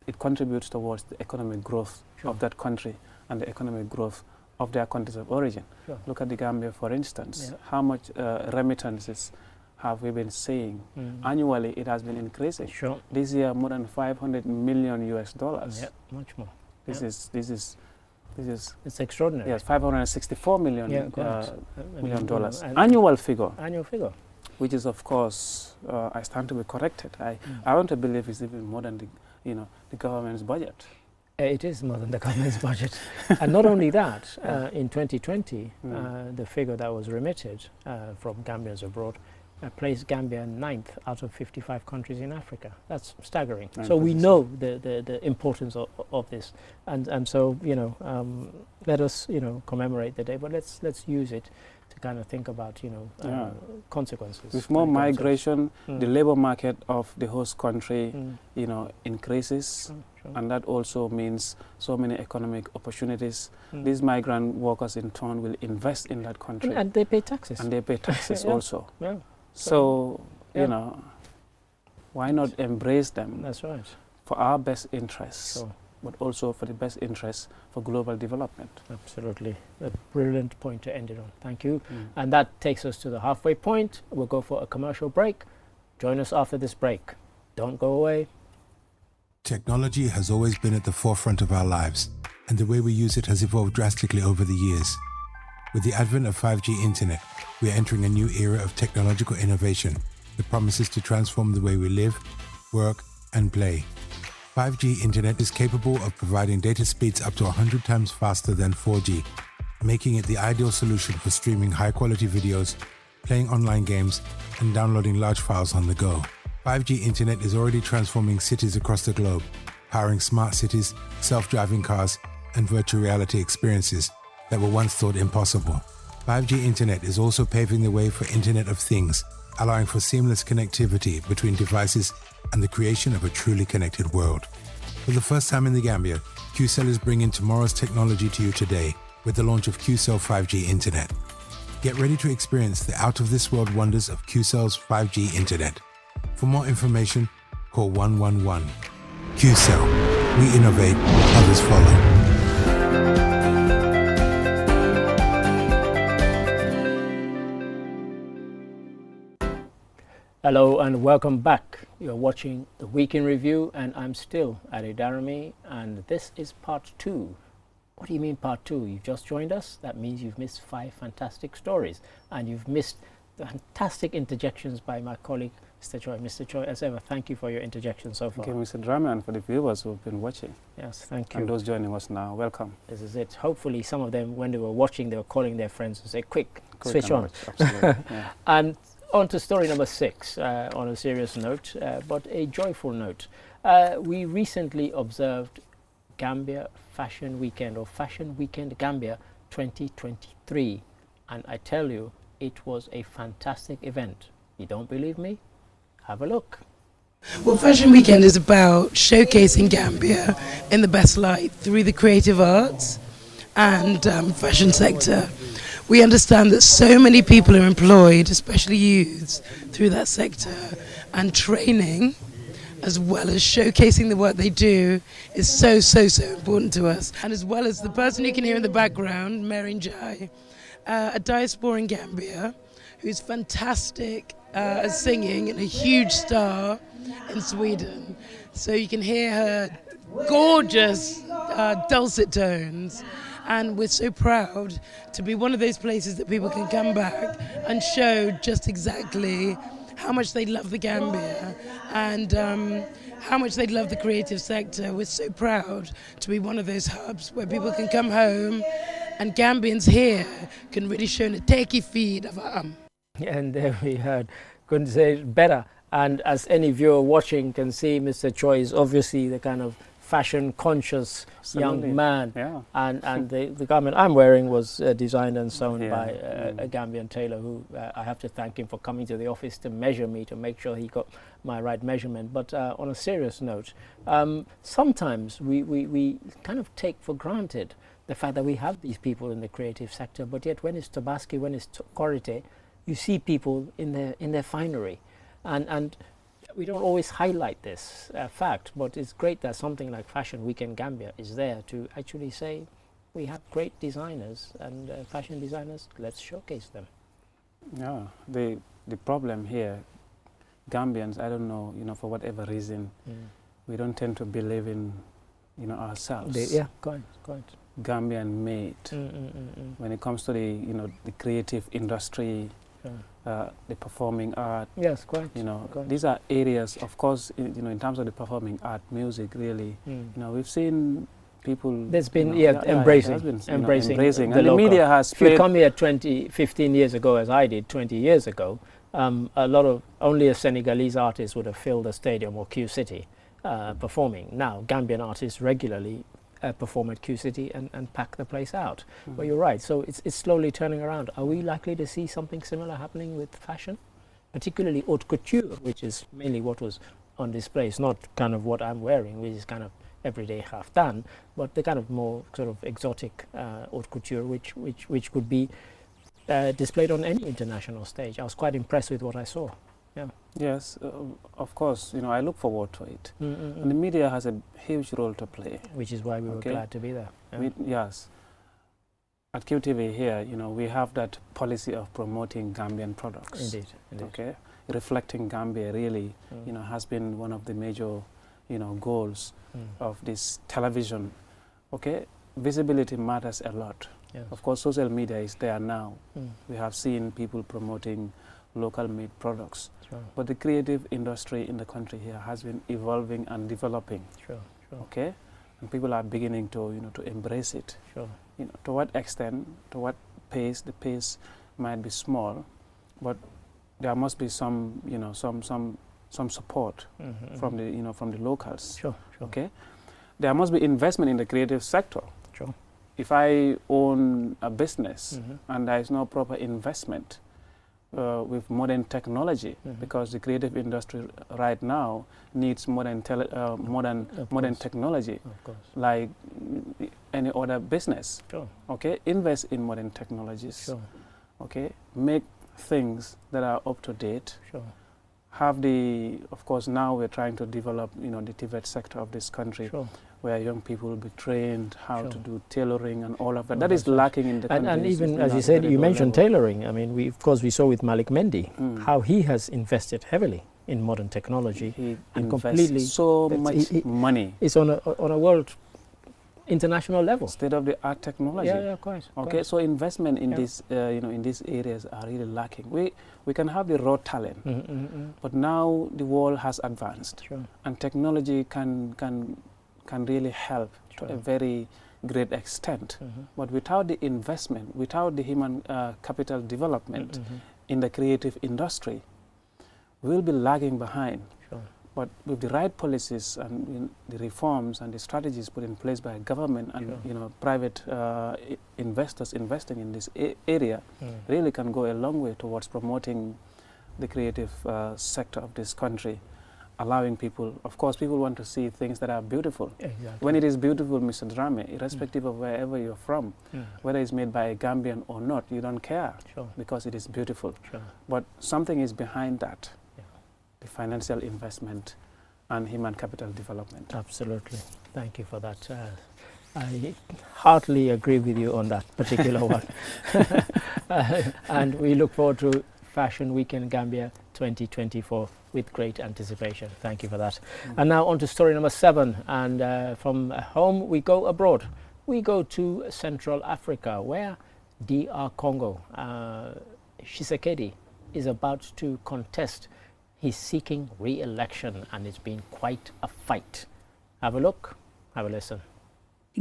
[SPEAKER 2] it contributes towards the economic growth of that country and the economic growth of their countries of origin. Look at the Gambia, for instance. How much remittances have we been seeing? Annually, it has been increasing. This year, more than $500 million US.
[SPEAKER 1] Much more.
[SPEAKER 2] This is
[SPEAKER 1] it's extraordinary.
[SPEAKER 2] Yes, $564 million dollars. Annual figure.
[SPEAKER 1] Annual figure.
[SPEAKER 2] which is, of course, I stand to be corrected. I want to believe it's even more than the government's budget.
[SPEAKER 1] It is more than the government's budget. And not only that, in 2020, the figure that was remitted from Gambians abroad placed Gambia 9th out of 55 countries in Africa. That's staggering. So we know the importance of this. And so, let us, commemorate the day, but let's use it to kind of think about, consequences.
[SPEAKER 2] With more migration, the labor market of the host country, increases. And that also means so many economic opportunities. These migrant workers in turn will invest in that country.
[SPEAKER 1] And they pay taxes.
[SPEAKER 2] And they pay taxes also.
[SPEAKER 1] Yeah.
[SPEAKER 2] So, why not embrace them?
[SPEAKER 1] That's right.
[SPEAKER 2] For our best interests, but also for the best interests for global development.
[SPEAKER 1] Absolutely. A brilliant point to end it on. Thank you. And that takes us to the halfway point. We'll go for a commercial break. Join us after this break. Don't go away.
[SPEAKER 9] Technology has always been at the forefront of our lives, and the way we use it has evolved drastically over the years. With the advent of 5G internet, we are entering a new era of technological innovation that promises to transform the way we live, work, and play. 5G internet is capable of providing data speeds up to 100 times faster than 4G, making it the ideal solution for streaming high-quality videos, playing online games, and downloading large files on the go. 5G internet is already transforming cities across the globe, powering smart cities, self-driving cars, and virtual reality experiences that were once thought impossible. 5G internet is also paving the way for Internet of Things, allowing for seamless connectivity between devices and the creation of a truly connected world. For the first time in the Gambia, QCell is bringing tomorrow's technology to you today with the launch of QCell 5G internet. Get ready to experience the out-of-this-world wonders of QCell's 5G internet. For more information, call 111. QCell. We innovate, others follow.
[SPEAKER 1] Hello and welcome back. You're watching the Week in Review and I'm still Ade Darami and this is part 2. What do you mean part 2? You've just joined us? That means you've missed 5 fantastic stories and you've missed the fantastic interjections by my colleague Mr. Choi. Mr. Choi, as ever, thank you for your interjection so far.
[SPEAKER 2] Thank you, Mr. Drama, and for the viewers who've been watching.
[SPEAKER 1] Yes, thank you.
[SPEAKER 2] And those joining us now, welcome.
[SPEAKER 1] This is it. Hopefully some of them, when they were watching, they were calling their friends and say, quick switch on.
[SPEAKER 2] Absolutely. Yeah.
[SPEAKER 1] And on to story number 6, on a serious note, but a joyful note. We recently observed Gambia Fashion Weekend, or Fashion Weekend Gambia 2023. And I tell you, it was a fantastic event. You don't believe me? Have a look.
[SPEAKER 10] Well, Fashion Weekend is about showcasing Gambia in the best light through the creative arts and fashion sector. We understand that so many people are employed, especially youths, through that sector, and training as well as showcasing the work they do is so important to us. And as well as the person you can hear in the background, Merin Jai, a diaspora in Gambia, who's fantastic at singing and a huge star in Sweden. So you can hear her gorgeous dulcet tones. And we're so proud to be one of those places that people can come back and show just exactly how much they love the Gambia and how much they love the creative sector. We're so proud to be one of those hubs where people can come home and Gambians here can really show a techie feed of
[SPEAKER 1] And there we heard, couldn't say it better. And as any viewer watching can see, Mr. Choi is obviously the kind of fashion conscious young man.
[SPEAKER 2] Yeah.
[SPEAKER 1] And the garment I'm wearing was designed and sewn by a Gambian tailor who I have to thank him for coming to the office to measure me to make sure he got my right measurement. But on a serious note, sometimes we kind of take for granted the fact that we have these people in the creative sector, but yet when it's Tabaski, when it's Korite, you see people in their finery. And we don't always highlight this fact, but it's great that something like Fashion Weekend Gambia is there to actually say we have great designers and fashion designers, let's showcase them.
[SPEAKER 2] Yeah, the problem here, Gambians, I don't know, for whatever reason, we don't tend to believe in, ourselves.
[SPEAKER 1] Quite.
[SPEAKER 2] Gambian made. When it comes to the creative industry, the performing art.
[SPEAKER 1] Yes, quite.
[SPEAKER 2] You know,
[SPEAKER 1] quite.
[SPEAKER 2] these are areas, of course, you know, in terms of the performing art, music, really, you know, we've seen people.
[SPEAKER 1] There's been,
[SPEAKER 2] you know,
[SPEAKER 1] embracing,
[SPEAKER 2] there's been,
[SPEAKER 1] embracing
[SPEAKER 2] the
[SPEAKER 1] and
[SPEAKER 2] local. The media has
[SPEAKER 1] If you
[SPEAKER 2] played.
[SPEAKER 1] come here 15 years ago, as I did 20 years ago, only a Senegalese artist would have filled a stadium or Q City performing. Now, Gambian artists regularly perform at Q City and pack the place out. But you're right, so it's slowly turning around. Are we likely to see something similar happening with fashion? Particularly haute couture, which is mainly what was on display. It's not kind of what I'm wearing, which is kind of everyday half done, but the kind of more sort of exotic haute couture, which could be displayed on any international stage. I was quite impressed with what I saw. Yeah.
[SPEAKER 2] Yes, of course. You know, I look forward to it, and the media has a huge role to play.
[SPEAKER 1] Which is why we were glad to be there. Yeah.
[SPEAKER 2] Yes. At QTV here, you know, we have that policy of promoting Gambian products.
[SPEAKER 1] Indeed.
[SPEAKER 2] Okay, reflecting Gambia really, you know, has been one of the major, you know, goals of this television. Okay, visibility matters a lot.
[SPEAKER 1] Yes.
[SPEAKER 2] Of course, social media is there now. We have seen people promoting local made products.
[SPEAKER 1] Sure.
[SPEAKER 2] But the creative industry in the country here has been evolving and developing.
[SPEAKER 1] Sure.
[SPEAKER 2] Okay, and people are beginning to, you know, to embrace it.
[SPEAKER 1] Sure.
[SPEAKER 2] You know, to what extent, to what pace? The pace might be small, but there must be some, you know, some support from the, you know, from the locals.
[SPEAKER 1] Sure.
[SPEAKER 2] Okay, there must be investment in the creative sector.
[SPEAKER 1] Sure.
[SPEAKER 2] If I own a business and there is no proper investment with modern technology, because the creative industry right now needs modern technology,
[SPEAKER 1] Of course.
[SPEAKER 2] like any other business.
[SPEAKER 1] Sure.
[SPEAKER 2] Okay, invest in modern technologies.
[SPEAKER 1] Sure.
[SPEAKER 2] Okay, make things that are up to date.
[SPEAKER 1] Sure.
[SPEAKER 2] Have the, of course, now we're trying to develop, you know, the TVET sector of this country,
[SPEAKER 1] Sure.
[SPEAKER 2] where young people will be trained how
[SPEAKER 1] Sure.
[SPEAKER 2] to do tailoring and all of that.
[SPEAKER 1] Oh,
[SPEAKER 2] That is
[SPEAKER 1] that's right.
[SPEAKER 2] lacking in the country.
[SPEAKER 1] And
[SPEAKER 2] It's
[SPEAKER 1] even,
[SPEAKER 2] not
[SPEAKER 1] as you
[SPEAKER 2] at
[SPEAKER 1] said,
[SPEAKER 2] very
[SPEAKER 1] you
[SPEAKER 2] low
[SPEAKER 1] mentioned
[SPEAKER 2] level.
[SPEAKER 1] tailoring. I mean, of course, we saw with Malik Mendy how he has invested heavily in modern technology.
[SPEAKER 2] He
[SPEAKER 1] and
[SPEAKER 2] invests
[SPEAKER 1] completely
[SPEAKER 2] so much money.
[SPEAKER 1] It's on a world international level.
[SPEAKER 2] State-of-the-art technology.
[SPEAKER 1] Yeah, quite.
[SPEAKER 2] Okay,
[SPEAKER 1] quite.
[SPEAKER 2] so investment in
[SPEAKER 1] Yeah.
[SPEAKER 2] this, you know, in these areas are really lacking. We can have the raw talent, but now the world has advanced,
[SPEAKER 1] Sure.
[SPEAKER 2] and technology can really help to
[SPEAKER 1] Sure.
[SPEAKER 2] a very great extent. But without the investment, without the human capital development in the creative industry, we'll be lagging behind.
[SPEAKER 1] Sure.
[SPEAKER 2] But with the right policies and, you know, the reforms and the strategies put in place by government and
[SPEAKER 1] Sure.
[SPEAKER 2] you know, private investors investing in this area, really can go a long way towards promoting the creative sector of this country, allowing people, of course, people want to see things that are beautiful.
[SPEAKER 1] Exactly.
[SPEAKER 2] When it is beautiful, Mr. Drame, irrespective of wherever you're from, whether it's made by a Gambian or not, you don't care,
[SPEAKER 1] Sure.
[SPEAKER 2] because it is beautiful.
[SPEAKER 1] Sure.
[SPEAKER 2] But something is behind that,
[SPEAKER 1] Yeah.
[SPEAKER 2] the financial investment and human capital development.
[SPEAKER 1] Absolutely. Thank you for that. I heartily agree with you on that particular one. And we look forward to Fashion Weekend Gambia 2024 with great anticipation. Thank you for that. And now on to story number 7. And from home we go abroad. We go to Central Africa, where DR Congo, Tshisekedi, is about to contest. He's seeking re-election, and it's been quite a fight. Have a look, have a listen.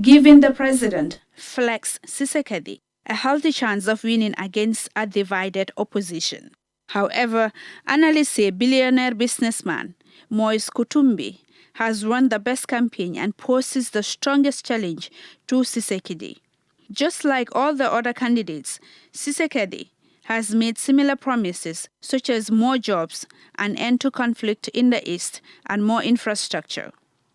[SPEAKER 11] Giving the president, Felix Tshisekedi, a healthy chance of winning against a divided opposition. However, analysts say billionaire businessman Moise Katumbi has run the best campaign and poses the strongest challenge to Tshisekedi. Just like all the other candidates, Tshisekedi has made similar promises, such as more jobs, an end to conflict in the East, and more infrastructure.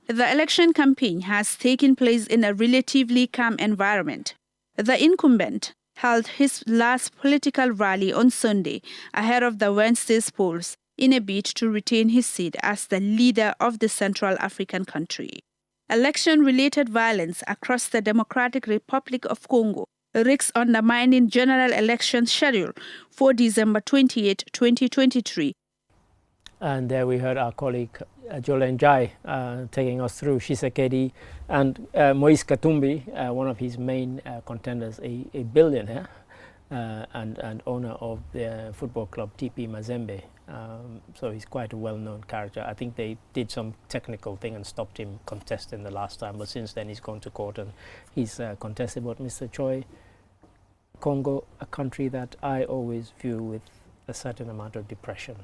[SPEAKER 11] The election campaign has taken place in a relatively calm environment. The incumbent held his last political rally on Sunday ahead of the Wednesday's polls in a bid to retain his seat as the leader of the Central African country. Election-related violence across the Democratic Republic of Congo risks undermining general election schedule for December 28, 2023.
[SPEAKER 1] And there we heard our colleague Jolene Jai taking us through Tshisekedi and Moise Katumbi, one of his main contenders, a billionaire, and owner of the football club TP Mazembe. So he's quite a well-known character. I think they did some technical thing and stopped him contesting the last time, but since then he's gone to court and he's contested. But Mr. Choi, Congo, a country that I always view with a certain amount of depression,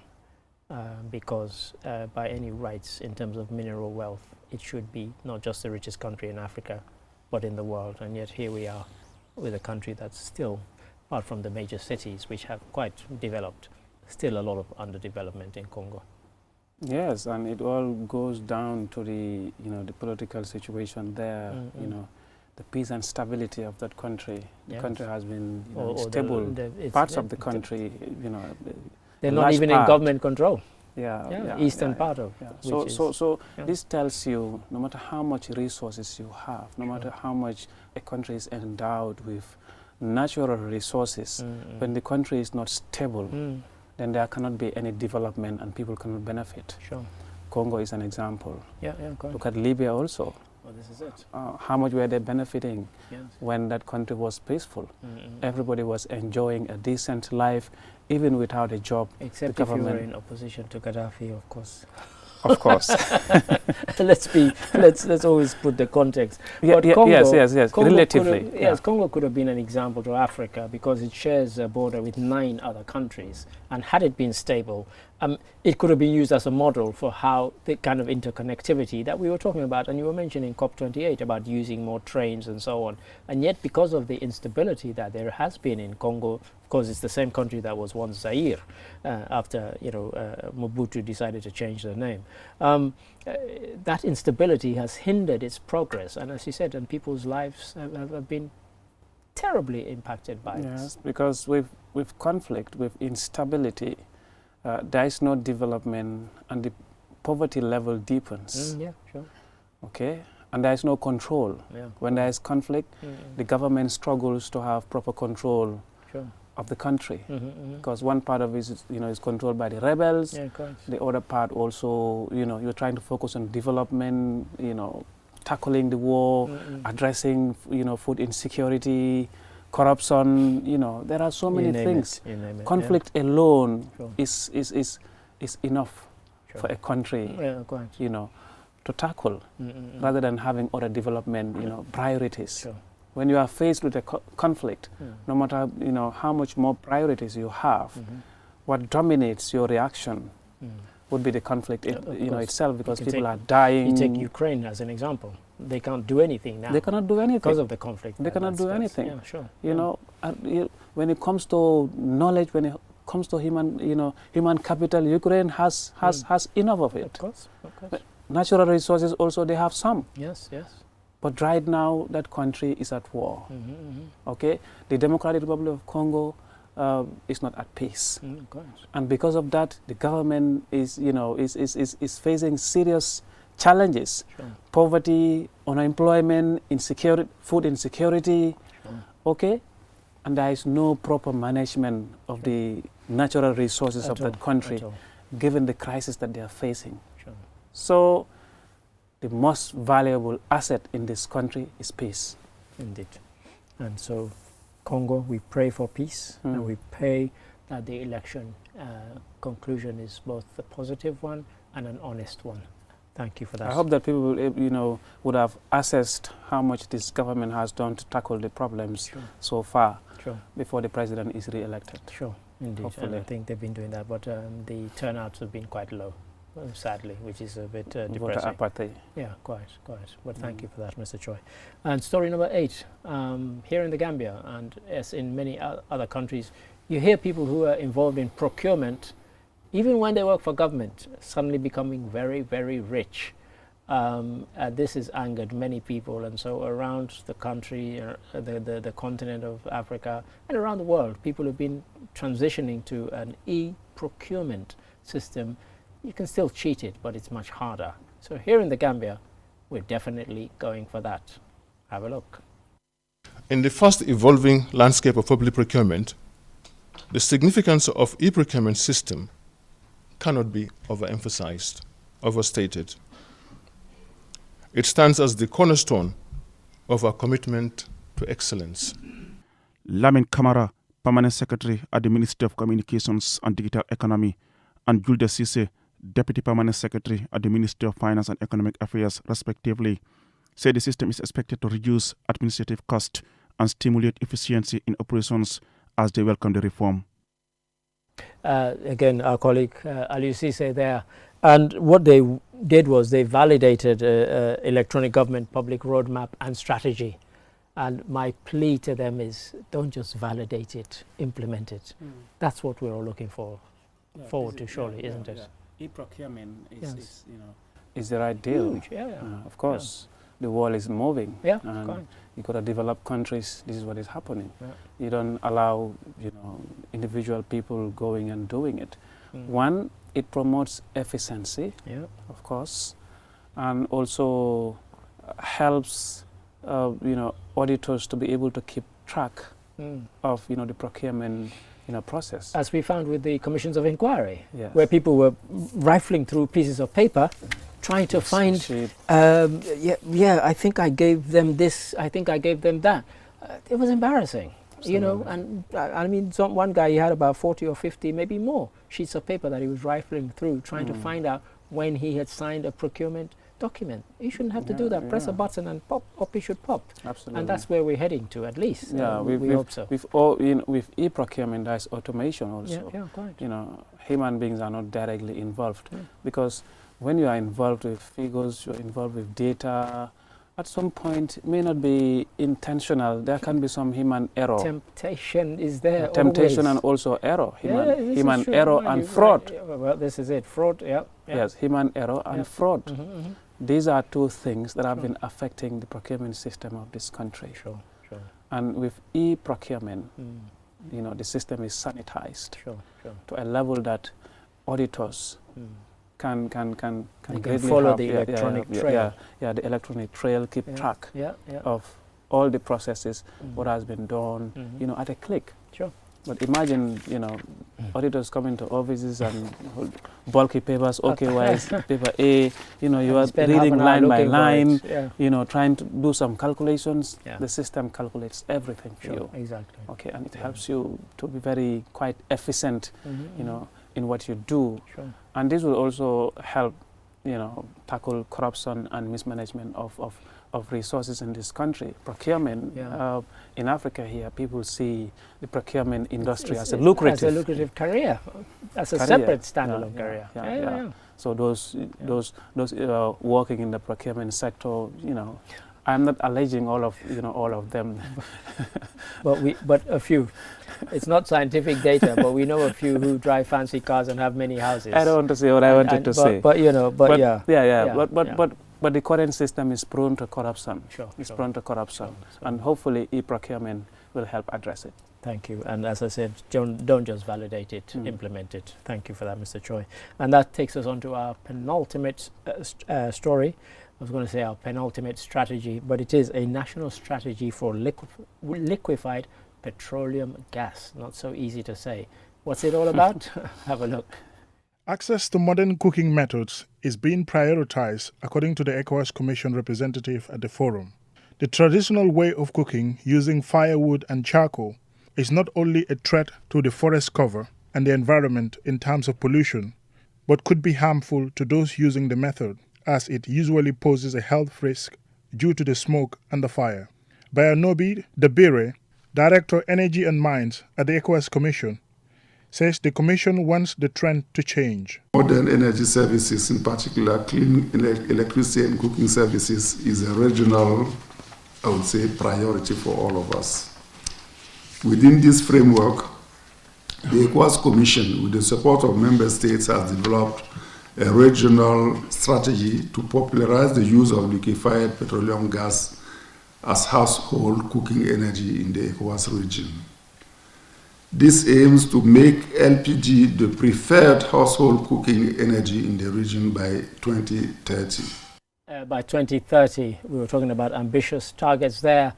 [SPEAKER 1] because by any rights in terms of mineral wealth, it should be not just the richest country in Africa, but in the world. And yet here we are with a country that's still, apart from the major cities which have quite developed, still a lot of underdevelopment in Congo.
[SPEAKER 2] Yes, and it all goes down to the the political situation there. The peace and stability of that country. The country has been stable. Parts of the country,
[SPEAKER 1] they're not even in government control. Eastern part of.
[SPEAKER 2] So this tells you, no matter how much resources you have, no matter how much a country is endowed with natural resources, when the country is not stable, then there cannot be any development and people cannot benefit.
[SPEAKER 1] Sure.
[SPEAKER 2] Congo is an example.
[SPEAKER 1] Correct.
[SPEAKER 2] Look at Libya also.
[SPEAKER 1] Well, this is it.
[SPEAKER 2] How much were they benefiting when that country was peaceful? Everybody was enjoying a decent life, even without a job.
[SPEAKER 1] Except if you were in opposition to Gaddafi, of course.
[SPEAKER 2] Of course.
[SPEAKER 1] let's always put the context.
[SPEAKER 2] But Congo, yes.
[SPEAKER 1] Congo
[SPEAKER 2] relatively.
[SPEAKER 1] Congo could have been an example to Africa because it shares a border with 9 other countries, and had it been stable, it could have been used as a model for how the kind of interconnectivity that we were talking about, and you were mentioning COP28 about using more trains and so on. And yet, because of the instability that there has been in Congo, of course, it's the same country that was once Zaire after Mobutu decided to change the name. That instability has hindered its progress, and as you said, and people's lives have been terribly impacted by this.
[SPEAKER 2] Yes, because with conflict, with instability, there is no development, and the poverty level deepens. Okay, and there is no control. When there is conflict, the government struggles to have proper control of the country, because one part of it is controlled by the rebels. The other part also, you're trying to focus on development, tackling the war, addressing food insecurity, corruption. There are so many things. Conflict alone is enough for a country to tackle, rather than having other development priorities. When you are faced with a conflict, no matter how much more priorities you have, what dominates your reaction would be the conflict itself, because people are dying.
[SPEAKER 1] You take Ukraine as an example. They can't do anything now.
[SPEAKER 2] They cannot do anything
[SPEAKER 1] because of the conflict.
[SPEAKER 2] They cannot do anything.
[SPEAKER 1] Yeah, sure.
[SPEAKER 2] When it comes to knowledge, when it comes to human capital, Ukraine has enough of it.
[SPEAKER 1] Of course.
[SPEAKER 2] Natural resources also, they have some.
[SPEAKER 1] Yes.
[SPEAKER 2] But right now, that country is at war. Okay, the Democratic Republic of Congo is not at peace, and because of that, the government is facing serious challenges: poverty, unemployment, insecurity, food insecurity. Okay, and there is no proper management of the natural resources of that country, given the crisis that they are facing. So, the most valuable asset in this country is peace.
[SPEAKER 1] Indeed. And so, Congo, we pray for peace, and we pray that the election conclusion is both a positive one and an honest one. Thank you for that.
[SPEAKER 2] I hope that people would have assessed how much this government has done to tackle the problems so far before the president is re-elected.
[SPEAKER 1] Sure, indeed. Hopefully. And I think they've been doing that, but the turnouts have been quite low. Sadly, which is a bit depressing.
[SPEAKER 2] Voter apathy.
[SPEAKER 1] Yeah, quite. But thank you for that, Mr. Choi. And story number 8, here in the Gambia, and as in many other countries, you hear people who are involved in procurement, even when they work for government, suddenly becoming very, very rich. This has angered many people, and so around the country, the continent of Africa, and around the world, people have been transitioning to an e-procurement system. You can still cheat it, but it's much harder. So here in the Gambia, we're definitely going for that. Have a look.
[SPEAKER 12] In the fast evolving landscape of public procurement, the significance of e-procurement system cannot be overemphasized, overstated. It stands as the cornerstone of our commitment to excellence.
[SPEAKER 13] Lamin Kamara, Permanent Secretary at the Ministry of Communications and Digital Economy, and Julde Cisse, Deputy Permanent Secretary at the Ministry of Finance and Economic Affairs, respectively, said the system is expected to reduce administrative costs and stimulate efficiency in operations as they welcome the reform.
[SPEAKER 1] Again, our colleague Aliou Cisse there. And what they did was they validated electronic government public roadmap and strategy. And my plea to them is, don't just validate it, implement it. That's what we're all looking forward to, surely, isn't it?
[SPEAKER 2] E-procurement is the right deal.
[SPEAKER 1] Huge,
[SPEAKER 2] of course, the world is moving.
[SPEAKER 1] Yeah,
[SPEAKER 2] and you got to develop countries. This is what is happening. You don't allow, individual people going and doing it. One, it promotes efficiency, of course, and also helps, auditors to be able to keep track of, the procurement, process.
[SPEAKER 1] As we found with the commissions of inquiry, where people were rifling through pieces of paper, trying to find, I think I gave them this, I think I gave them that. It was embarrassing, and I mean, one guy, he had about 40 or 50, maybe more, sheets of paper that he was rifling through, trying to find out when he had signed a procurement document. You shouldn't have to do that. Press a button and pop, up it should pop.
[SPEAKER 2] Absolutely.
[SPEAKER 1] And that's where we're heading to, at least.
[SPEAKER 2] Yeah,
[SPEAKER 1] we hope so.
[SPEAKER 2] With e-procurement, there's automation also.
[SPEAKER 1] Yeah, quite.
[SPEAKER 2] Human beings are not directly involved because when you are involved with figures, you're involved with data, at some point, it may not be intentional. There can be some human error.
[SPEAKER 1] Temptation is there.
[SPEAKER 2] Temptation
[SPEAKER 1] always.
[SPEAKER 2] And also error.
[SPEAKER 1] Human
[SPEAKER 2] error and fraud.
[SPEAKER 1] Well, this is it. Fraud,
[SPEAKER 2] Yes, human error and fraud. These are two things that have been affecting the procurement system of this country.
[SPEAKER 1] Sure.
[SPEAKER 2] And with e-procurement, the system is sanitized to a level that auditors can
[SPEAKER 1] follow the electronic trail.
[SPEAKER 2] The electronic trail, keep track of all the processes, what has been done, at a click.
[SPEAKER 1] Sure.
[SPEAKER 2] But imagine, auditors coming to offices and bulky papers, OKYs, paper A, you are reading line by line, trying to do some calculations. The system calculates everything for you.
[SPEAKER 1] Exactly.
[SPEAKER 2] Okay, and it helps you to be quite efficient, in what you do.
[SPEAKER 1] Sure.
[SPEAKER 2] And this will also help, tackle corruption and mismanagement of resources in this country. Procurement, in Africa here, people see the procurement industry as a lucrative.
[SPEAKER 1] As a lucrative career, as a separate standalone career.
[SPEAKER 2] So those working in the procurement sector, I'm not alleging all of them.
[SPEAKER 1] but a few. It's not scientific data, but we know a few who drive fancy cars and have many houses.
[SPEAKER 2] I don't want to say what I wanted to say.
[SPEAKER 1] But
[SPEAKER 2] But the current system is prone to corruption. It's prone to corruption, and hopefully e-procurement will help address it.
[SPEAKER 1] Thank you. And as I said, don't just validate it, implement it. Thank you for that, Mr. Choi. And that takes us on to our penultimate story. I was going to say our penultimate strategy, but it is a national strategy for liquefied petroleum gas. Not so easy to say. What's it all about? Have a look.
[SPEAKER 14] Access to modern cooking methods is being prioritized, according to the ECOWAS Commission representative at the forum. The traditional way of cooking using firewood and charcoal is not only a threat to the forest cover and the environment in terms of pollution, but could be harmful to those using the method, as it usually poses a health risk due to the smoke and the fire. Bayanobi Dabire, Director Energy and Mines at the ECOWAS Commission, says the Commission wants the trend to change.
[SPEAKER 15] Modern energy services, in particular clean electricity and cooking services, is a regional, I would say, priority for all of us. Within this framework, the ECOWAS Commission, with the support of member states, has developed a regional strategy to popularize the use of liquefied petroleum gas as household cooking energy in the ECOWAS region. This aims to make LPG the preferred household cooking energy in the region by 2030.
[SPEAKER 1] By 2030, we were talking about ambitious targets there.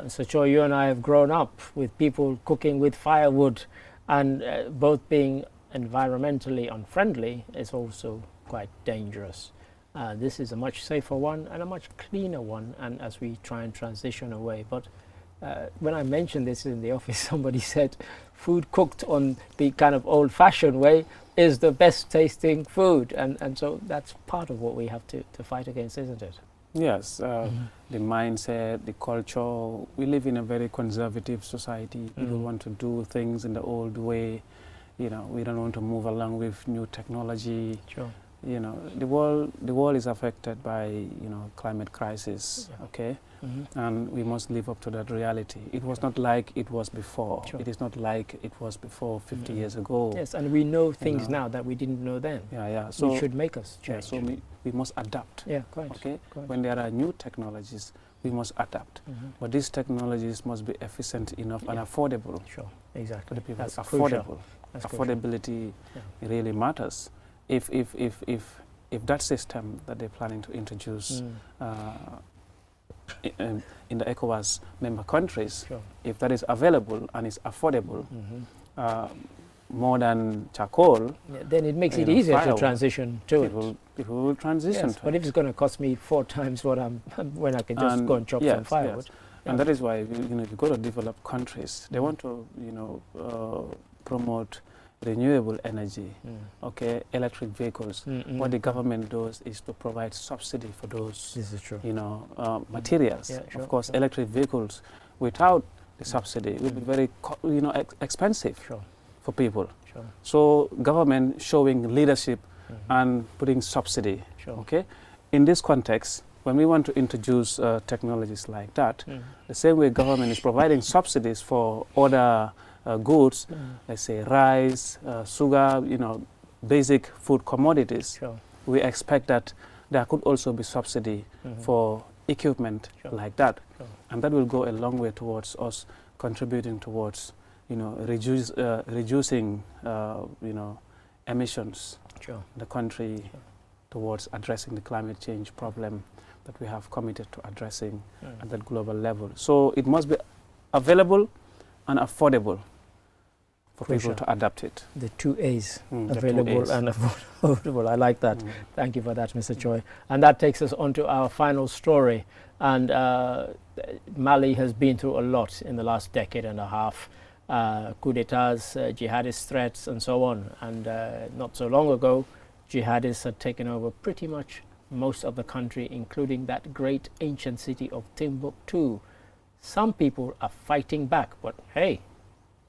[SPEAKER 1] So Choi, you and I have grown up with people cooking with firewood, and both being environmentally unfriendly is also quite dangerous. This is a much safer one and a much cleaner one, and as we try and transition away. But when I mentioned this in the office, somebody said food cooked on the kind of old-fashioned way is the best tasting food, and so that's part of what we have to fight against, isn't it?
[SPEAKER 2] Yes, the mindset, the culture. We live in a very conservative society. People want to do things in the old way. You know, we don't want to move along with new technology.
[SPEAKER 1] Sure.
[SPEAKER 2] You know, the world is affected by, you know, climate crisis. Yeah. Okay, and we must live up to that reality. It was not like it was before.
[SPEAKER 1] Sure.
[SPEAKER 2] It is not like it was before 50 years ago.
[SPEAKER 1] Yes, and we know things now that we didn't know then.
[SPEAKER 2] Yeah, yeah. So
[SPEAKER 1] it should make us change.
[SPEAKER 2] Yeah, so we must adapt.
[SPEAKER 1] Yeah, quite.
[SPEAKER 2] Okay,
[SPEAKER 1] quite.
[SPEAKER 2] When there are new technologies, we must adapt. But these technologies must be efficient enough and affordable.
[SPEAKER 1] Sure, exactly.
[SPEAKER 2] For the people.
[SPEAKER 1] That's
[SPEAKER 2] affordable.
[SPEAKER 1] That's
[SPEAKER 2] affordability really matters. If that system that they're planning to introduce in the ECOWAS member countries, if that is available and is affordable, more than charcoal,
[SPEAKER 1] then it makes it easier to transition to it.
[SPEAKER 2] People will transition to it.
[SPEAKER 1] But if it's going to cost me 4 times what I'm, when I can just go and chop some firewood.
[SPEAKER 2] Yes. And that is why, you know, if you go to developed countries, they want to, you know, promote renewable energy, okay, electric vehicles. What the government does is to provide subsidy for those,
[SPEAKER 1] this is true,
[SPEAKER 2] you know, materials.
[SPEAKER 1] Yeah, sure,
[SPEAKER 2] of course, electric vehicles without the subsidy will be very, you know, expensive for people.
[SPEAKER 1] Sure.
[SPEAKER 2] So government showing leadership and putting subsidy. Okay, in this context, when we want to introduce technologies like that, the same way government is providing subsidies for other goods, let's say rice, sugar, you know, basic food commodities, we expect that there could also be subsidy for equipment like that. And that will go a long way towards us contributing towards, you know, reducing, you know, emissions in the country, towards addressing the climate change problem that we have committed to addressing at that global level. So it must be available and affordable for people to adapt it.
[SPEAKER 1] The 2 A's, available and affordable. I like that. Thank you for that, Mr. Choi. And that takes us on to our final story. And Mali has been through a lot in the last decade and a half. Coup d'etats, jihadist threats, and so on. And not so long ago, jihadists had taken over pretty much most of the country, including that great ancient city of Timbuktu. Some people are fighting back, but hey,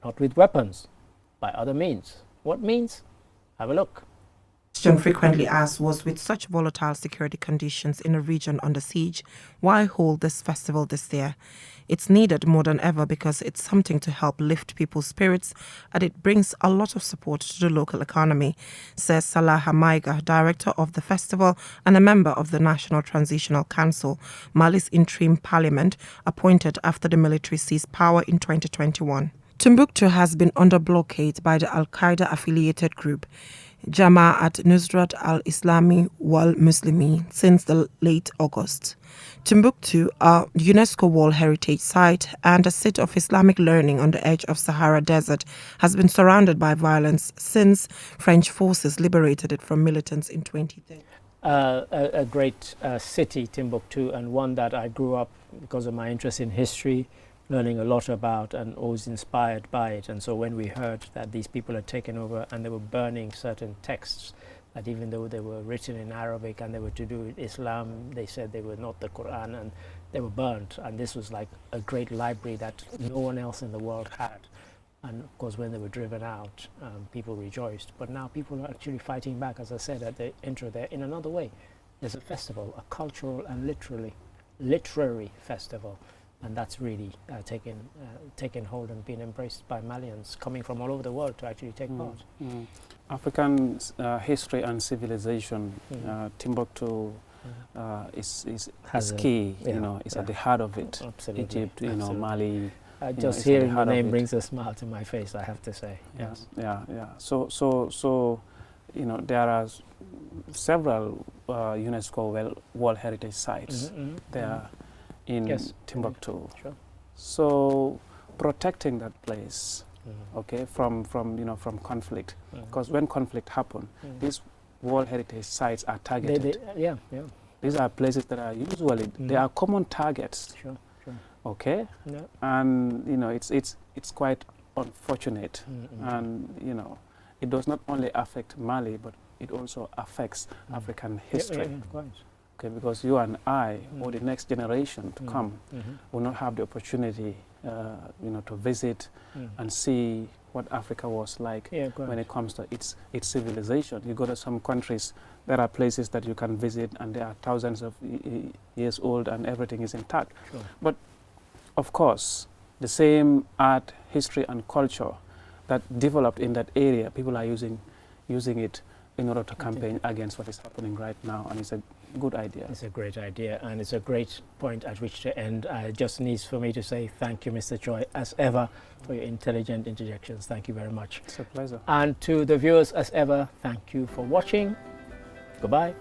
[SPEAKER 1] not with weapons, by other means. What means? Have a look.
[SPEAKER 7] Question frequently asked was, with such volatile security conditions in a region under siege, why hold this festival this year? It's needed more than ever because it's something to help lift people's spirits and it brings a lot of support to the local economy, says Salah Hamaiga, director of the festival and a member of the National Transitional Council, Mali's interim parliament, appointed after the military seized power in 2021. Timbuktu has been under blockade by the Al-Qaeda-affiliated group Jama'at Nusrat al-Islami wal-Muslimi since the late August. Timbuktu, a UNESCO World Heritage Site and a seat of Islamic learning on the edge of Sahara Desert, has been surrounded by violence since French forces liberated it from militants in 2010.
[SPEAKER 1] A great city, Timbuktu, and one that I grew up because of my interest in history, learning a lot about and always inspired by it. And so when we heard that these people had taken over and they were burning certain texts, that even though they were written in Arabic and they were to do with Islam, they said they were not the Quran, and they were burnt. And this was like a great library that no one else in the world had. And of course, when they were driven out, people rejoiced. But now people are actually fighting back, as I said at the intro there, in another way. There's a festival, a cultural and literary festival. And that's really taken hold and been embraced by Malians coming from all over the world to actually take part.
[SPEAKER 2] African history and civilization, Timbuktu is key. You know, it's at the heart of it.
[SPEAKER 1] Absolutely.
[SPEAKER 2] Egypt, you know, Mali.
[SPEAKER 1] Just hearing the name brings a smile to my face, I have to say.
[SPEAKER 2] Yes. Yeah. So, you know, there are several UNESCO World Heritage Sites there in Timbuktu.
[SPEAKER 1] Sure.
[SPEAKER 2] So protecting that place, okay, from conflict, because when conflict happen, these World Heritage Sites are targeted.
[SPEAKER 1] Yeah.
[SPEAKER 2] These are places that are usually they are common targets.
[SPEAKER 1] Sure. Sure.
[SPEAKER 2] Okay,
[SPEAKER 1] Yeah.
[SPEAKER 2] and you know it's quite unfortunate, and you know it does not only affect Mali, but it also affects African history.
[SPEAKER 1] Yeah, of course.
[SPEAKER 2] Okay, because you and I, or the next generation to come, will not have the opportunity, you know, to visit and see what Africa was like when it comes to its civilization. You go to some countries, there are places that you can visit, and they are thousands of years old, and everything is intact.
[SPEAKER 1] Sure.
[SPEAKER 2] But of course, the same art, history, and culture that developed in that area, people are using it in order to campaign against what is happening right now, and it's a good idea.
[SPEAKER 1] It's a great idea, and it's a great point at which to end. It just needs for me to say thank you, Mr. Choi, as ever, for your intelligent interjections. Thank you very much.
[SPEAKER 2] It's a pleasure.
[SPEAKER 1] And to the viewers, as ever, thank you for watching. Goodbye.